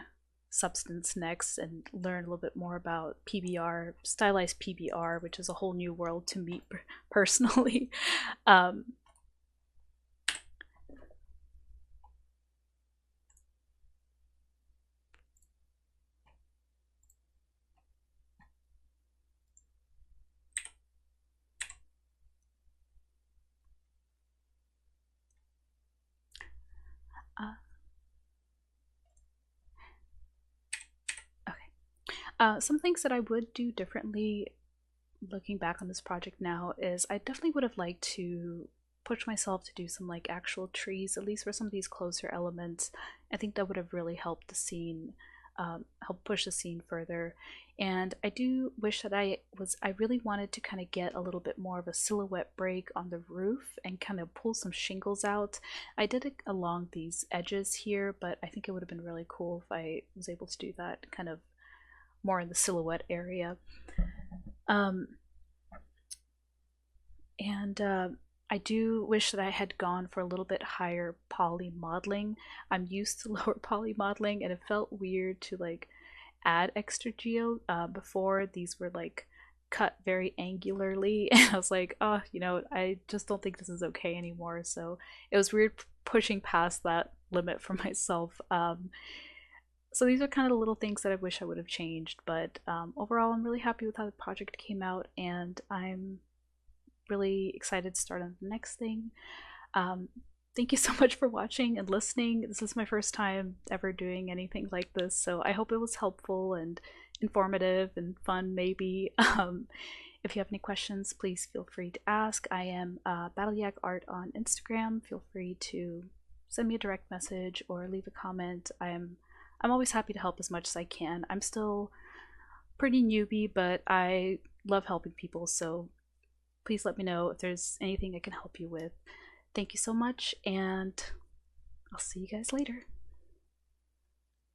S2: substance next and learn a little bit more about PBR, stylized PBR, which is a whole new world to me personally. um, uh, okay. Some things that I would do differently looking back on this project now is I definitely would have liked to push myself to do some like actual trees, at least for some of these closer elements. I think that would have really helped the scene, help push the scene further. And I do wish that I really wanted to kind of get a little bit more of a silhouette break on the roof and kind of pull some shingles out. I did it along these edges here, but I think it would have been really cool if I was able to do that kind of more in the silhouette area. Um, and I do wish that I had gone for a little bit higher poly modeling. I'm used to lower poly modeling, and it felt weird to like add extra geo. Before these were like cut very angularly, and I was like, oh, I just don't think this is okay anymore. So it was weird pushing past that limit for myself. So these are kind of the little things that I wish I would have changed, but overall, I'm really happy with how the project came out, and I'm really excited to start on the next thing. Um, Thank you so much for watching and listening. This is my first time ever doing anything like this, so I hope it was helpful and informative and fun, maybe. If you have any questions, please feel free to ask. I am Battleyak Art on Instagram. Feel free to send me a direct message or leave a comment. I'm always happy to help as much as I can. I'm still pretty newbie, but I love helping people, so please let me know if there's anything I can help you with. Thank you so much, and I'll see you guys later.